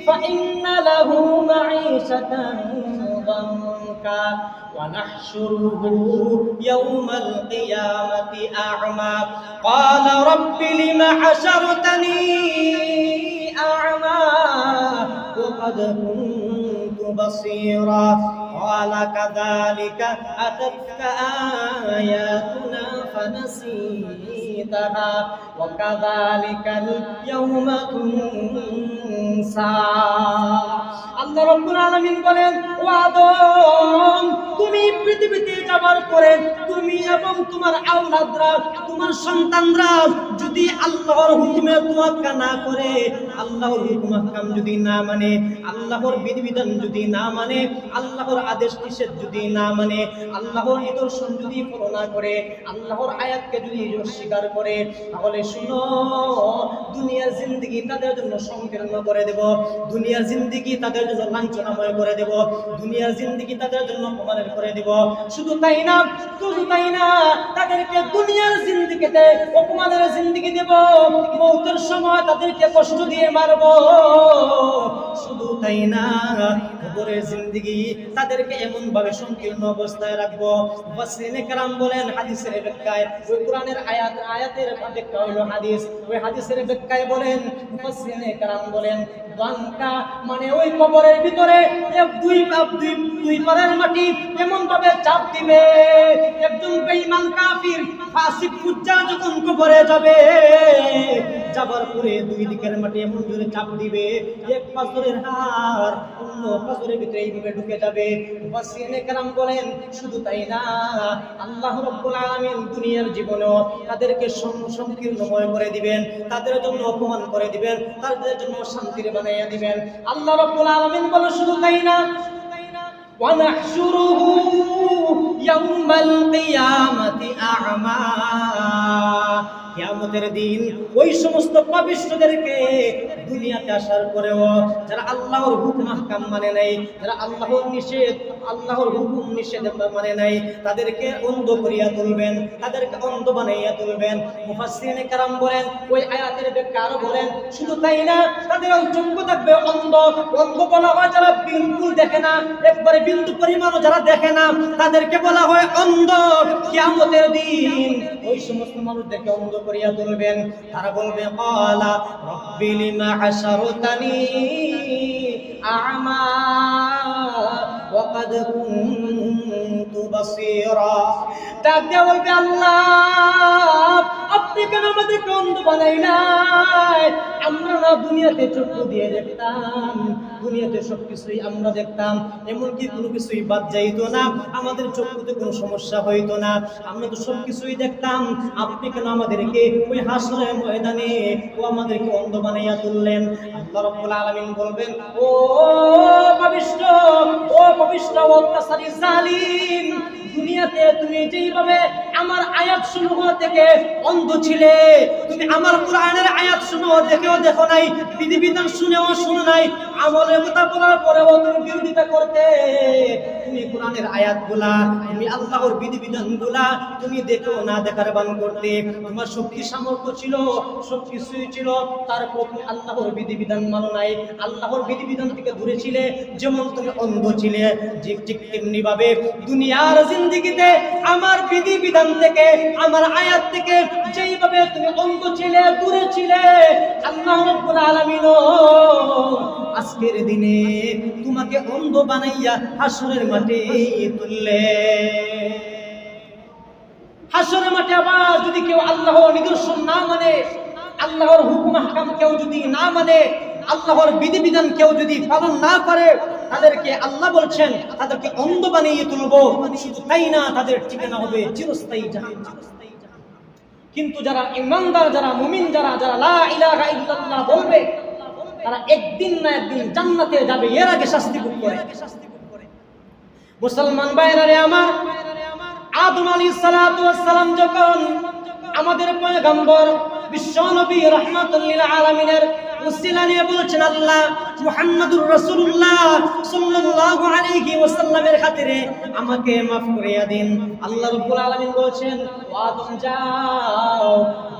فإن له معيشة ضنكا ونحشره يوم القيامة أعمى قال رب لم حشرتني أعمى وقد كنت بصيرا قال كذلك أتتك آياتنا فنسيتها وكذلك اليوم تنسى। আল্লাহ রাব্বুল আলামিন বলেন, ও আদম, তুমি পৃথিবীতে যাবার পরে তুমি এবং তোমার আওলাদরা, তোমার সন্তানরা যদি আল্লাহর হুকুমে তোয়াক্কা না করে, আল্লাহর হুকুম আহকাম যদি না মানে, আল্লাহর বিধিবিধান যদি না মানে, আল্লাহর আদেশ নিষেধ যদি না মানে, আল্লাহর নিদর্শন যদি ফলো না করে, আল্লাহর আয়াতকে যদি অস্বীকার করে, তাহলে শুনো, দুনিয়ার জিন্দেগি তাদের জন্য সংকীর্ণ করে দেব, দুনিয়ার জিন্দেগি তাদের জন্য লাঞ্ছনাময় করে দেব, দুনিয়ার জিন্দেগি তাদের জন্য অপমানের করে দেব। শুধু তাই না, শুধু তাই না, তাদেরকে দুনিয়ার জিন্দেগিতে অপমানের জিন্দেগি দেব, মৌতের সময় তাদেরকে কষ্ট দিয়ে মারব। শুধু তাই না, কবরের জিন্দেগি তাদেরকে এমন ভাবে সংকীর্ণ অবস্থায় রাখবো। মুফাসসিরিনে কেরাম বলেন, হাদিসের ব্যাখ্যায়, ওই কোরআনের আয়াতের ব্যাখ্যা হলো হাদিস, ওই হাদিসের ব্যাখ্যায় বলেন, মুফাসসিরিনে কেরাম বলেন, দঙ্কা মানে ওই কবরের ভিতরে দুই পারের মাটি এমন ভাবে চাপ দিবে, একজন বেঈমান কাফির ফাসিক ফুজ্জার যখন কবরে যাবে, যাবার পরে দুই দিকের মাটি এমন জোরে চাপ দিবে, এক পাথরের হাড় অন্য পাথরের ভিতরে এইভাবে ঢুকে যাবে। মুফাসসিরিনে কেরাম বলেন, শুধু তাই না, আল্লাহ রাব্বুল আলামিন দুনিয়ার জীবনেও তাদেরকে সংকীর্ণময় করে দিবেন, তাদের জন্য অপমান করে দিবেন, তাদের জন্য শান্তির বানাইয়া দিবেন। আল্লাহ রাব্বুল আলামিন বলেন, শুধু তাই না, وَنَحْشُرُهُ يَوْمَ الْقِيَامَةِ أَعْمَى, কিয়ামতের দিন ওই সমস্ত পাপিষ্ঠদেরকে দুনিয়াতে আসার পরেও যারা আল্লাহর হুকুম আহকাম মানে নাই, যারা আল্লাহর নিষেধ, আল্লাহর হুকুম নিষেধ মানে নাই, তাদেরকে অন্ধ করিয়া তুলবেন, তাদেরকে অন্ধ বানাইয়া তুলবেন। মুফাসসিরিনে কেরাম বলেন, ওই আয়াতের ব্যাখ্যা আরো বলেন, শুধু তাই না, তাদের চক্ষু থাকবে অন্ধ। অন্ধ বলা হয় যারা বিলকুল দেখে না, একবারে বিন্দু পরিমাণও যারা দেখে না, তাদেরকে বলা হয় অন্ধ। কিয়ামতের দিন ওই সমস্ত মানুষদেরকে অন্ধ করিয়া তুলবেন। তারা বলবে, ক্বালা রাব্বি লিমা হাশারতানি আ'মা ওয়া ক্বাদ কুনতু বাসীরা। ডাক দিয়ে বলবে, আল্লাহ, আপনি কেন আমাদেরকে অন্ধ বানাইলেন? আমরা না দুনিয়াতে চক্ষু দিয়ে দেখতাম, দুনিয়াতে সবকিছুই আমরা দেখতাম, এমনকি কোনো কিছুই বাদ যাইতো না, আমাদের চক্ষুতে কোনো সমস্যা হইতো না, আমরা তো সবকিছুই দেখতাম। আপনি কেন আমাদেরকে ওই হাসরের ময়দানে ও আমাদেরকে অন্ধ বানাইয়া তুললেন? আল্লাহ রাব্বুল আলামিন বলবেন, ও পাপিষ্ঠ, ও পাপিষ্ঠ, অত্যাচারী জালিম, দুনিয়াতে তুমি যেইভাবে আমার আয়াত সমূহ থেকে অন্ধ ছিলে, তুমি আমার কোরআনের আয়াত সমূহ দেখেও দেখো নাই, বিধিবিধান শুনেও শুনো নাই, আমলের কথা বলার পরেও তুমি বিরোধিতা করতে। তুমি কোরআনের আয়াতগুলা, তুমি আল্লাহর বিধিবিধানগুলা তুমি দেখো না দেখার বান করতে। তোমার শক্তি সামর্থ্য ছিল, সবকিছুই ছিল, তারপর তুমি আল্লাহর বিধিবিধান মানো নাই, আল্লাহর বিধিবিধান থেকে দূরে ছিলে। যেমন তুমি অন্ধ ছিলে, ঠিক তেমনি ভাবে দুনিয়ার জিন্দেগিতে আমার বিধিবিধান থেকে, আমার আয়াত থেকে যেইভাবে তুমি অন্ধ ছিলে, দূরে ছিলে, আল্লাহ রাব্বুল আলামিন আজকের দিনে তোমাকে অন্ধ বানাইয়া হাসরের মাঠে তুললে। হাসরের মাঠে আবার যদি কেউ আল্লাহর নিদর্শন না মানে, আল্লাহর হুকুম হাকাম কেউ যদি না মানে, আল্লাহর বিধিবিধান কেউ যদি পালন না করে, তাদেরকে আল্লাহ বলছেন তাদেরকে অন্ধ বানিয়ে তুলবো। শুধু তাই না, তাদের ঠিকানা হবে চিরস্থায়ী জাহান্নাম। কিন্তু যারা ঈমানদার, যারা মুমিন, যারা লা ইলাহা ইল্লাল্লাহ বলবে, তারা একদিন না একদিন জান্নাতে যাবে, এর আগে শাস্তি ভোগ করে। মুসলমান ভাইরা আমার, আদম আলাইহিস সালাতু ওয়াস সালাম যখন আমাদের পয়গম্বর বিশ্ব নবী রাহমাতুল লিল আলামিনের উসিলা নিয়ে বলছেন, আল্লাহ মুহাম্মাদুর রাসূলুল্লাহ সাল্লাল্লাহু আলাইহি ওয়াসাল্লামের খাতিরে আমাকে maaf করিয়া দিন। আল্লাহ রাব্বুল আলামিন বলছেন, ও আদম যাও,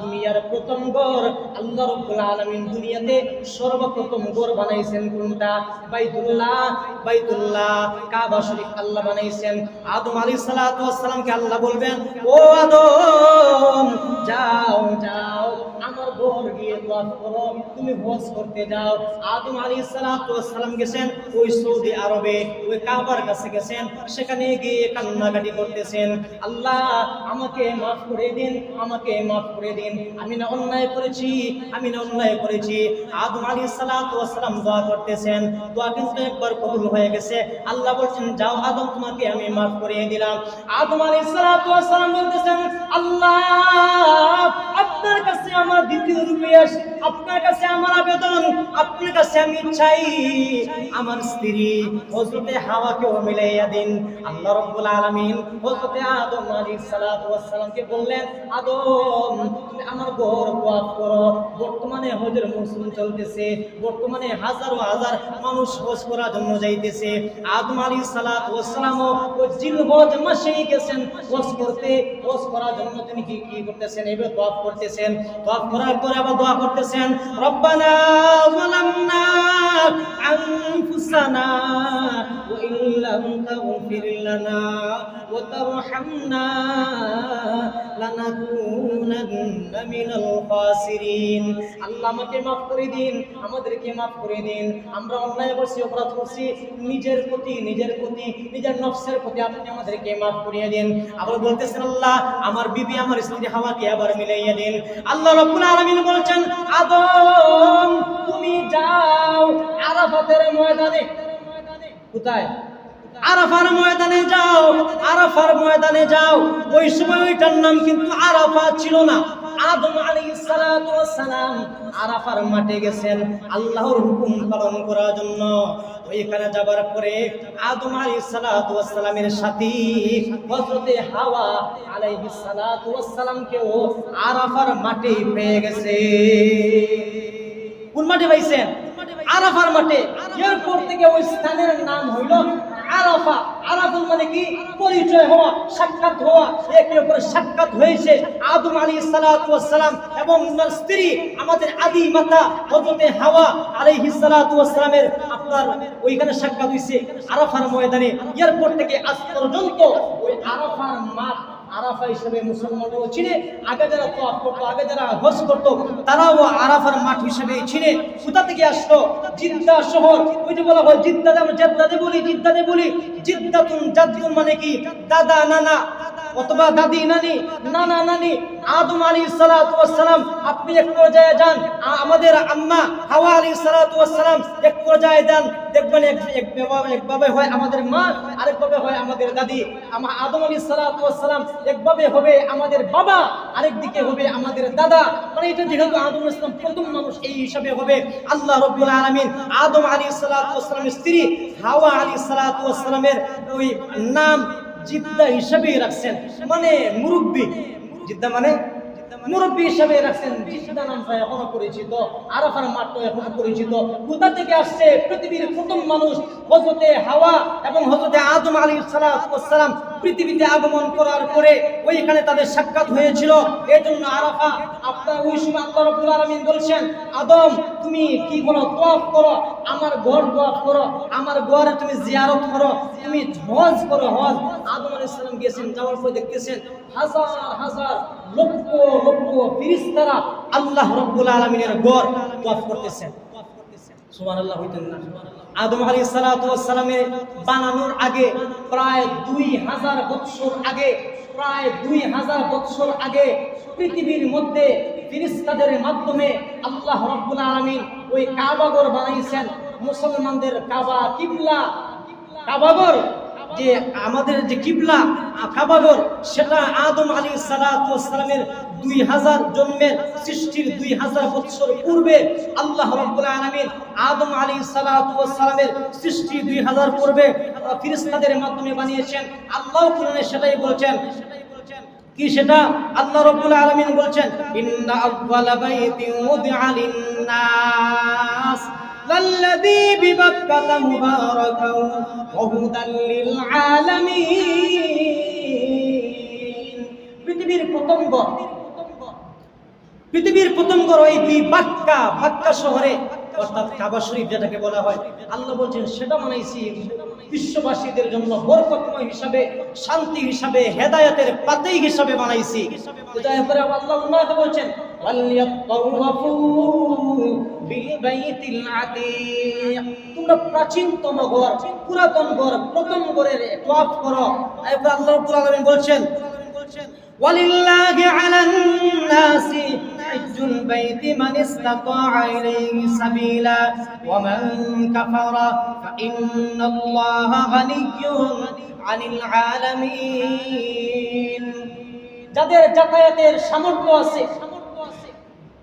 দুনিয়ার প্রথম ঘর আল্লাহ রাব্বুল আলামিন দুনিয়াতে সর্বপ্রথম ঘর বানাইছেন কোনটা? বাইতুল্লাহ। বাইতুল্লাহ কাবা শরীফ আল্লাহ বানাইছেন। আদম আলাইহিস সালাতু ওয়াস সালামকে আল্লাহ বলবেন, ও আদম যাও যাও, আমার ঘর গিয়ে ওয়াজ করো, তুমি হজ করতে যাও। আদম আলাইহিস সালাতু ওয়াস সালাম গেছেন ওই সৌদি আরবে, ওই কাবার কাছে গেছেন, সেখানে গিয়ে কান্নাকাটি করতেছেন, আল্লাহ আমাকে maaf করে দিন, আমাকে maaf করে দিন, আমি না অন্যায় করেছি, আমি না অন্যায় করেছি। আদম আলাইহিস সালাতু ওয়াস সালাম দোয়া করতেছেন, দোয়া কিন্তু একবার কবুল হয়ে গেছে। আল্লাহ বলছেন, যাও আদম, তোমাকে আমি maaf করে দিলাম। আদম আলাইহিস সালাতু ওয়াস সালাম বলতেছেন, আল্লাহ আপনার কাছে আমার দ্বিতীয় রিকোয়েস্ট, আপনার কাছে আমার আবেদন, আপনার কাছে আমি চাই আমার স্ত্রী হযরতে হাওয়াকেও মিলাইয়া দিন। আল্লাহ রাব্বুল আলামিন হযরতে আদম আলাইহিস সালাতু ওয়াস সালামকে বললেন, আদম তুমি আমার ঘর ওয়াক করো। বর্তমানে হজের মৌসুম চলতেছে, বর্তমানে হাজার হাজার মানুষ হজ করার জন্য যাইতেছে। আদম আলাইহিস সালাতু ওয়াস সালামও ওই জিলহজ মাসেই গেছেন হজ করতে। হজ করার জন্য তিনি কি করতেছেন? এবার তওয়াফ করতেছেন। তওয়াফ করার পরে আবার দোয়া করতেছেন, রব্বানা যালামনা আনফুসানা ওয়া ইল্লাম তাগফির লানা ওয়া তারহামনা লানাকুনান্না মিনাল খাসিরিন। আল্লাহ আমাকে maaf করে দিন, আমাদেরকে maaf করে দিন, আমরা অন্যায় করছি, অপরাধ করছি, নিজের প্রতি, নিজের নফসের প্রতি আপনি আমাদেরকে maaf করিয়ে দিন। আবার বলতেছেন, আল্লাহ আমার বিবি, আমার স্ত্রী হাওয়াকে আবার মিলাইয়া দিন। আল্লাহ রাব্বুল আলামিন বলছেন, আদম তুমি যাও আরাফাতের ময়দানে। কোথায়? আরাফার ময়দানে যাও, আরাফার ময়দানে যাও। ওই সময় ওইটার নাম কিন্তু আরাফা ছিল না। আদম আলাইহিস সালাতু ওয়াস সালাম আরাফার মাঠে গেছেন আল্লাহর হুকুম পালন করার জন্য। ওইখানে যাবার পরে আদম আলাইহিস সালাতু ওয়াস সালামের সাথী হযরতে হাওয়া আলাইহিস সালাতু ওয়াস সালামকেও আরাফার মাঠে পেয়ে গেছে। কোন মাঠে পাইছেন? আরাফার মাঠে। এরপর থেকে ওই স্থানের নাম হইল আরাফা। আরাফা মানে কি? পরিচয় হওয়া, সাক্ষাৎ হওয়া। একে অপরের সাক্ষাৎ হয়েছে আদম আলাইহিস সালাতু ওয়াস সালাম এবং ওনার স্ত্রী আমাদের আদি মাতা হযরতে হাওয়া আলাইহিস সালাতু ওয়াস সালামের আপনার ওইখানে সাক্ষাৎ হইছে আরাফার ময়দানে। এরপর থেকে আজ পর্যন্ত ওই আরাফার মাঠ আরাফা হিসেবে মুসলমানরাও চিনে। আগে যারা তওয়াফ করতো, আগে যারা হজ করতো, তারাও আরাফার মাঠ হিসেবে চিনে। কোথা থেকে আসলো? জিদ্দা শহর। ওই যে বলা হয় জিদ্দাতে বলি, জিদ্দাতুন জাদ্দুন মানে কি? দাদা নানা। অথবা দাদি নানি নানা নানি আদম আলাইহিস সালাতু ওয়াস সালাম, আপনি এক পর্যায়ে যান আমাদের আম্মা হাওয়া আলাইহিস সালাতু ওয়াস সালাম, এক পর্যায়ে যান দেখবেন একভাবে হয় আমাদের মা, আরেকভাবে হয় আমাদের দাদি। আদম আলাইহিস সালাতু ওয়াস সালাম একভাবে হবে আমাদের বাবা, আরেকদিকে হবে আমাদের দাদা। মানে এটা যেহেতু আদম আলাইহিস সালাম প্রথম মানুষ, এই হিসাবে হবে আল্লাহ রাব্বুল আলামিন আদম আলাইহিস সালাতু ওয়াস সালামের স্ত্রী হাওয়া আলাইহিস সালাতু ওয়াস সালামের ওই নাম জিদ্দা হিসাবে রাখছেন, মানে মুরব্বী। জিদ্দা মানে মুরব্বী হিসাবে রাখছেন। জিদ্দা নামটা এখনো পরিচিত, আরাফার মাঠটা এখনো পরিচিত। কোথা থেকে আসছে? পৃথিবীর প্রথম মানুষ হযরতে হাওয়া এবং হযরতে আদম আলাইহিস সালাতু ওয়াস সালাম পৃথিবীতে আগমন করার পরে ওইখানে তাদের সাক্ষাৎ হয়েছিল। এই জন্য আরাফা আপনার ওই সময় আল্লাহ রাব্বুল আলামিন বলছেন, আদম তুমি কি করো? তওয়াফ করো, আমার ঘর তওয়াফ করো, আমার ঘরে তুমি জিয়ারত করো, তুমি হজ করো। হজ আদম আলাইহিস সালাম গিয়েছেন, যাওয়ার পর দেখতেছেন হাজার হাজার লক্ষ লক্ষ ফেরেশতারা আল্লাহ রাব্বুল আলামিনের ঘর তওয়াফ করতেছেন। সুবহানাল্লাহ হইতেন না? আদম আলাইহিস সালাতু ওয়াস সালামের বানানোর আগে প্রায় 2000 বছর আগে, প্রায় 2000 বছর আগে পৃথিবীর মধ্যে ফেরেশতাদের মাধ্যমে আল্লাহ রাব্বুল আলামিন ওই কাবাঘর বানাইছেন। মুসলমানদের কাবা কিবলা, কাবাঘর যে আমাদের যে কিবলা কাবাঘর, সেটা আদম আলাইহিস সালাতু ওয়াস সালামের 2000 জন্মের সৃষ্টির 2000 বছর পূর্বে আল্লাহ রাব্বুল আলামিন আদম আলাইহিস সালাতু ওয়াস সালামের সৃষ্টি 2000 পূর্বে ফেরেশতাদের মাধ্যমে বানিয়েছেন। আল্লাহ কোরআনে সেটাই বলছেন। কি সেটা? আল্লাহ রাব্বুল আলামিন বলছেন, ইন্না আউওয়ালা বাইতিন উদিআ লিন-নাস লাল্লাযী বিবাক্কাতা মুবারাকান ওয়া হুদাল লিল আলামিন। পৃথিবীর প্রথম ঘর ওই বাক্কা শহরে, অর্থাৎ কাবা শরীফ যেটাকে বলা হয়। আল্লাহ বলছেন সেটা বানাইছি বিশ্ববাসীদের জন্য বরকতময় হিসাবে, শান্তি হিসাবে, হেদায়েতের পাতেই হিসাবে বানাইছি। তারপরে আল্লাহ উন্নত বলছেন, ওয়ালিয়াতাওয়াফু বিল বাইতিল আতীক, তোমরা প্রাচীনতম ঘর, পুরাতন ঘর, প্রথম ঘরের তওয়াফ করো। এরপর আল্লাহ রাব্বুল আলামিন বলছেন, ওয়ালিল্লাহি আলান নাসি হিজ্জুল বাইতি মান ইসতাতাআ ইলাইহি সাবিলা ওয়া মান কাফারা ফাইন্নাল্লাহা গানিয়্যুন আনিল আলামিন। যাদের যাতায়াতের সামর্থ্য আছে,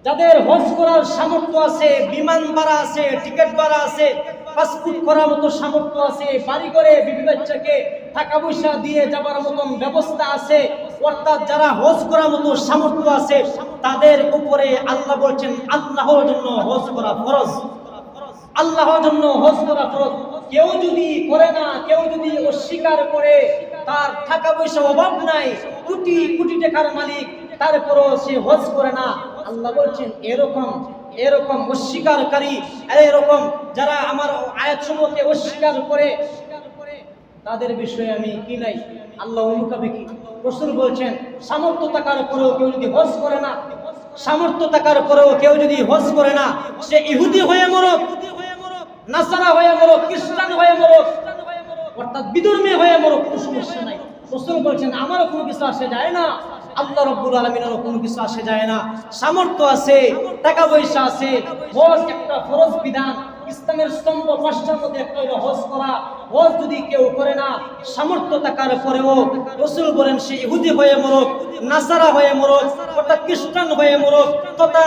যাদের হজ করার সামর্থ্য আছে, বিমান ভাড়া আছে, টিকিট ভাড়া আছে, পাসপোর্ট করার মতো সামর্থ্য আছে, বাড়ি করে বিবি বাচ্চাকে টাকা পয়সা দিয়ে যাবার মতন ব্যবস্থা আছে, অর্থাৎ যারা হজ করার মতো সামর্থ্য আছে তাদের উপরে আল্লাহ বলছেন আল্লাহর জন্য হজ করা ফরজ। আল্লাহর জন্য হজ করা ফরজ। কেউ যদি করে না, কেউ যদি অস্বীকার করে, তার টাকা পয়সা অভাব নাই, কোটি কোটি টাকার মালিক, তারপরও সে হজ করে না, আল্লাহ বলছেন এরকম অস্বীকারী, এরকম যারা আমার আয়াতসমূহকে অস্বীকার করে, তাদের বিষয়ে আমি কি নাই, আল্লাহ মুখাপেক্ষী। রাসূল বলছেন সামর্থ্য থাকার পরেও কেউ যদি হজ করে না, সামর্থ্য থাকার পরেও কেউ যদি হজ করে না, সে ইহুদি হয়ে মরক, নাসারা হয়ে মরক, খ্রিস্টান হয়ে মরক, অর্থাৎ বিধর্মী হয়ে মরক, কোনো সমস্যা নাই। রাসূল বলছেন আমারও কোনো কিছু আসে যায় না, আল্লাহ রাব্বুল আলামিনেরও কোনো কিছু আসে যায় না। সামর্থ্য আছে, টাকা পয়সা আছে, হজ একটা ফরজ বিধান। ইসলামের স্তম্ভ ৫টার মধ্যে একটা হলো হজ করা। হজ যদি কেউ করে না, সামর্থ্য থাকার পরেও, রাসূল বলেন সে ইহুদি হয়ে মরক, নাসারা হয়ে মরক, অর্থাৎ খ্রিস্টান হয়ে মরক, তথা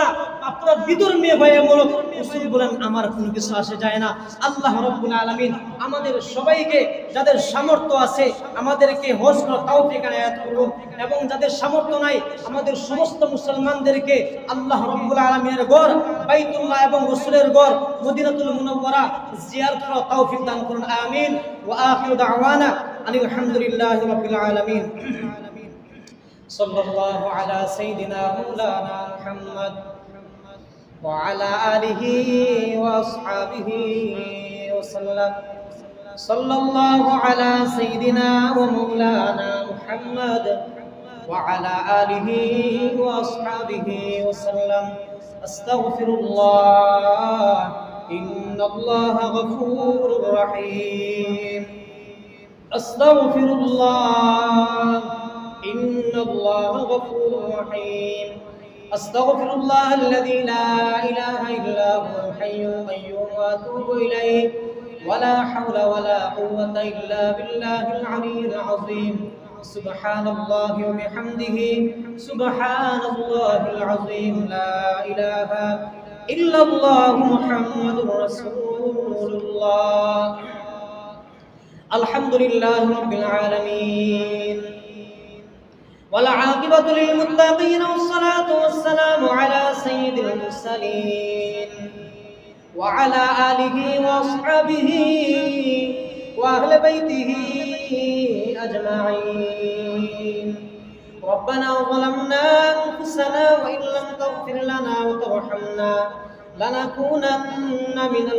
আপনার বিধর্মী হয়ে মরক, রাসূল বলেন আমার কোনো কিছু আসে যায় না। আল্লাহ রাব্বুল আলামিন আমাদের সবাইকে, যাদের সামর্থ্য আছে, আমাদেরকে হজ করার তৌফিক আনায়াত করুন, এবং যাদের সামর্থ্য নাই আমাদের সমস্ত মুসলমানদেরকে আল্লাহ রাব্বুল আলামিনের ঘর বাইতুল্লাহ এবং রাসূলের ঘর মদিনাতুল মুনাওয়ারা জিয়ারত করার তৌফিক দান করুন। আমিন। ওয়া আখিরু দাওয়ানা আনিল হামদুলিল্লাহি রাব্বিল আলামিন। সাল্লাল্লাহু আলা সাইয়্যিদিনা মাওলানা মুহাম্মদ ওয়া আলা আলিহি ওয়া আসহাবিহি ওয়া সাল্লাম। সাল্লাল্লাহু আলা সাইয়্যিদিনা ওয়া মাওলানা মুহাম্মদ ওয়া আলা আলিহি ওয়া আসহাবিহি ওয়া সাল্লাম। আস্তাগফিরুল্লাহ ইন্নাল্লাহা গফুরুর রহিম। আস্তাগফিরুল্লাহ إن الله غفور رحيم أستغفر الله الذي لا إله إلا هو الحي القيوم وأتوب إليه ولا حول ولا قوة إلا بالله العلي العظيم سبحان الله وبحمده سبحان الله العظيم لا إله إلا الله محمد رسول الله الحمد لله رب العالمين والعاقبة للمتقين والصلاة والسلام على سيد المرسلين وعلى آله وأصحابه وأهل بيته أجمعين ربنا ظلمنا أنفسنا وإن لم تغفر لنا وترحمنا لنكونن من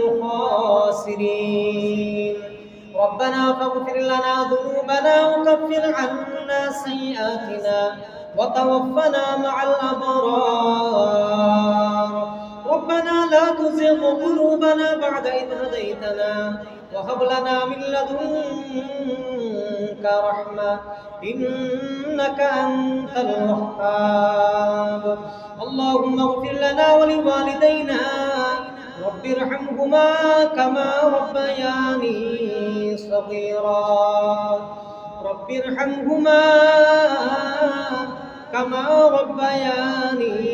الخاسرين ربنا فاغفر لنا ذنوبنا وكفر عنا سيئاتنا وتوفنا مع الأبرار ربنا لا تزغ قلوبنا بعد إذ هديتنا وهب لنا من لدنك رحمة إنك أنت الوهاب اللهم اغفر لنا ولوالدينا رب ارحمهما كما ربياني صغيرا رب ارحمهما كما ربياني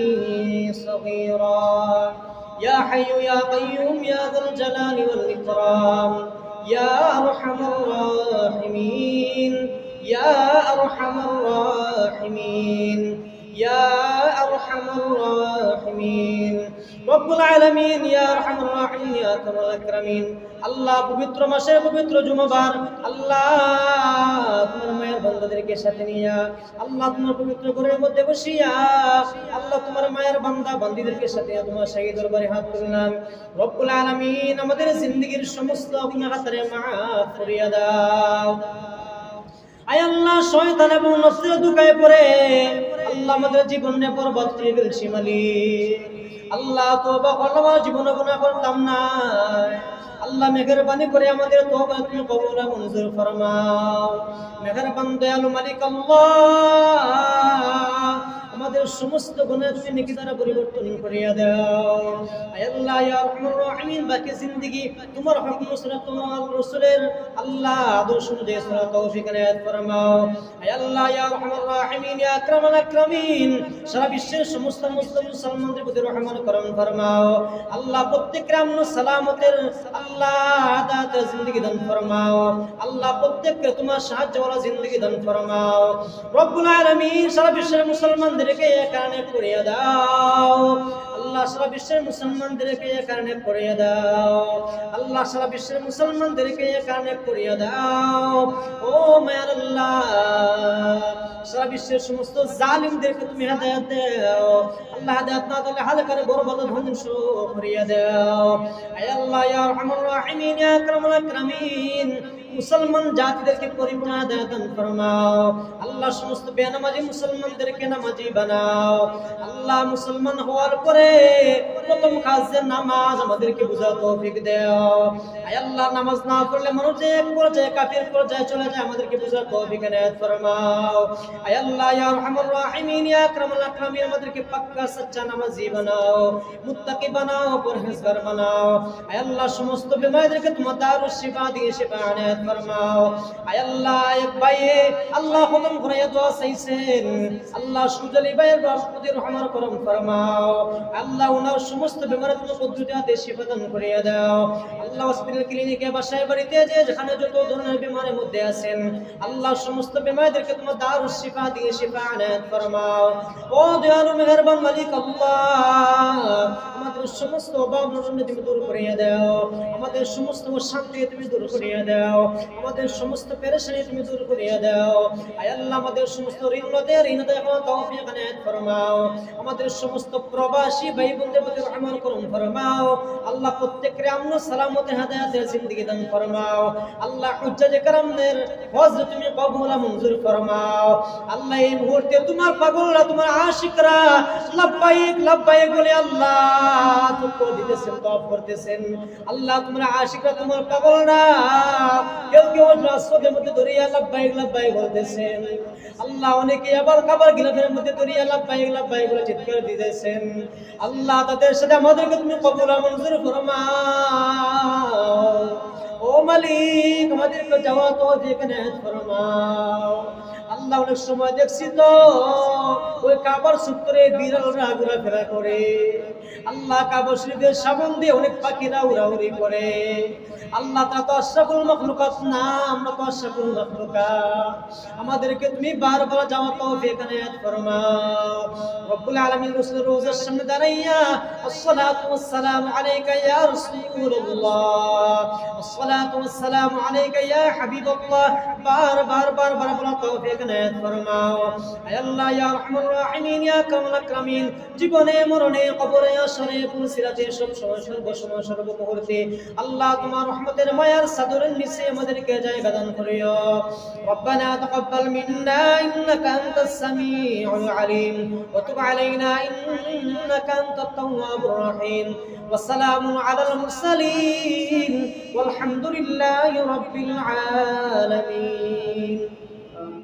صغيرا يا حي يا قيوم يا ذا الجلال والإكرام يا أرحم الراحمين يا أرحم الراحمين يا أرحم الراحمين رب العالمين يا أرحم الراحمين يا أكرم الأكرمين আল্লাহ পবিত্র মাসে পবিত্র জুমাবার আল্লাহ তোমার মায়ের বান্দাদেরকে সাথে নিয়া আল্লাহ তোমার পবিত্র ঘরের মধ্যে বসিয়া আল্লাহ তোমার মায়ের বান্দা বান্দীদেরকে সাথে তোমার শাহী দরবারে হাত তুললাম রব্বুল আলামিন আমাদের জিন্দেগীর সমস্ত গুনাহকে মাফ করিয়া দাও আয় আল্লাহ শয়তান এবং নফসের দুকায় পড়ে আল্লাহ আমাদের জীবনে বরবাদ করে ফেলছি মালিক আল্লাহ তওবা করলাম জীবনে গুনাহ করতাম না আল্লাহ মেহেরবানি করে আমাদের তওবা তুমি কবুল মঞ্জুর ফরমাও মেহেরবান দয়ালু মালিক আল্লাহ আমাদের সমস্ত গুনাহ তুমি নেকি দ্বারা পরিবর্তন করিয়া দাও আয় আল্লাহ ইয়া আরহামুর রাহিমিন বাকি জিন্দেগি তোমার হুকুম সুন্নাত তোমার রাসূলের আল্লাহ আদর্শ অনুযায়ী চলার তৌফিক এনায়েত ফরমাও আয় আল্লাহ ইয়া আরহামুর রাহিমিন ইয়া আকরামুল আকরামিন সারা বিশ্বের সমস্ত মুসলমানদের প্রতি রহমত করম ফরমাও আল্লাহ প্রত্যেককে আমন সালামতের আল্লাহ আদাতের জিন্দেগি দান ফরমাও আল্লাহ প্রত্যেককে তোমার সাহায্যওয়ালা জিন্দেগি দান ফরমাও রব্বুল আলামিন সারা বিশ্বের মুসলমানদেরকে এক কারণে করিয়া দাও আল্লাহ সারা বিশ্বের মুসলমানদেরকে এক কারণে করিয়া দাও আল্লাহ সারা বিশ্বের মুসলমানদেরকে এক কারণে করিয়া দাও ও মায়ার আল্লাহ সারা বিশ্বের সমস্ত জালিমদেরকে তুমি হেদায়েত দাও আল্লাহ হেদায়েত না দিলে হালকারে বরবাদ ধ্বংস করিয়া দাও আয় আল্লাহ ইয়া আরহামুর রাহিমিন ইয়া আকরামুল আকরামিন মুসলমান জাতিদেরকে পরিপূর্ণ হেদায়েত দান ফরমাও আল্লাহ সমস্ত বেনামাজি মুসলমানদেরকে নামাজি বানাও আল্লাহ মুসলমান হওয়ার পরে প্রথম কাজ যে নামাজ আমাদেরকে বুঝার তৌফিক দাও আয় আল্লাহ নামাজ না পড়লে মানুষ এক পর্যায়ে কাফির পর্যায়ে চলে যায় আমাদেরকে বুঝার তৌফিক এনায়েত ফরমাও আয় আল্লাহ ইয়া আরহামুর রাহিমিন ইয়া আকরামুল আকরামিন আমাদেরকে পাক্কা সচ্চা নামাজি বানাও মুত্তাকি বানাও পরহেজগার বানাও আয় আল্লাহ সমস্ত বিমারীদেরকে তোমার দারুশ শিফা দিয়ে শিফা এনায়েত ফরমাও আয় আল্লাহ এক ভাই আল্লাহ খতম করে দোয়া চাইছেন আল্লাহ সুজলি ভাইয়ের প্রতি রহমত করম ফরমাও আল্লাহ ওনার সমস্ত বিমারের পদ্ধতিতে শিফা দান করিয়া দাও আল্লাহ হসপিটাল ক্লিনিকে বাসায় বাড়িতে যে যেখানে যত ধরনের বিমারের মধ্যে আছেন আল্লাহ সমস্ত বিমারীদেরকে তোমার দারুশ শিফা দিয়ে শিফা এনায়েত ফরমাও ও দয়ালু মেহেরবান মালিক আল্লাহ আমাদের সমস্ত অভাব অনটন তুমি দূর করিয়া দাও আমাদের সমস্ত শান্তি তুমি দূর করিয়া দাও আমাদের সমস্ত পেরেশানি তুমি দূর করিয়া দাও আয় আল্লাহ আমাদের সমস্ত ঋণতে এখন তৌফিক এনায়েত ফরমাও আমাদের সমস্ত প্রবাসী ভাই বোনদের প্রতি রহমত করম ফরমাও আল্লাহ প্রত্যেককে আমন সালামতে হেদায়েতের জিন্দেগি দান ফরমাও আল্লাহ হুজ্জাজে کرامদের হজ তুমি কবুল মঞ্জুর ফরমাও আল্লাহ এই মুহূর্তে তোমার পাগলরা তোমার আশিকরা লব্বাইক লব্বাইক বলে আল্লাহ চুপ করে দিতেছেন, তওয়াফ করতেছেন। আল্লাহ তোমরা আশিকরা, তোমার পাগলরা, কেউ কেউ রাসূলের মধ্যে দরিয়া লাব্বাইক লাব্বাইক বলতেছেন। আল্লাহ অনেকে আবার কাবার গিলাফের মধ্যে দরিয়া লাব্বাইক লাব্বাইক বলে চিৎকার দিতেছেন। আল্লাহ তাদের সাথে আমাদেরকে তুমি কবুল আর মঞ্জুর ফরমাও। ও মালিক, আমাদেরকে যাওয়া তৌফিক এনায়েত ফরমাও। আল্লাহ অনেক সময় দেখছি তো ওই কাবার চত্বরে বিড়ালরা ঘোরাফেরা করে। আল্লাহ কাবা শরীফের সামনে দিয়ে অনেক পাখিরা উড়াউড়ি করে। আল্লাহ তাআলা তো আশরাফুল মাখলুকাত না, আমরা তো আশরাফুল মাখলুকাত। আমাদেরকে তুমি বারবার যাওয়া তৌফিক এনায়েত ফরমাও। রব্বুল আলামিন রাসূলের রওজার সামনে দাঁড়াইয়া আসসালাতু ওয়াসসালামু আলাইকা ইয়া রাসূলুল্লাহ, আসসালাতু ওয়াসসালামু আলাইকা ইয়া হাবিবাল্লাহ বারবার বলা তৌফিক এনায়েত ফরমাও। আয় আল্লাহ ইয়া আরহামুর রাহিমিন, ইয়া আকরামুল আকরামিন, জীবনে মরণে কবরে আসরে পুলসিরাতে সব সময় সর্বসময় সর্ব মুহূর্তে আল্লাহ তোমার রহমতের মায়ার চাদরের নিচে আমাদেরকে জায়গা দান করিও। রব্বানা তাকাব্বাল মিন্না ইন্নাকা আনতাস সামিউল আলিম ওয়া তুব আলাইনা ইন্নাকা আনতাত তাওয়াবুর রহিম। ওয়া সালামুন আলাল মুরসালিন ওয়াল হামদুলিল্লাহি রাব্বিল আলামিন।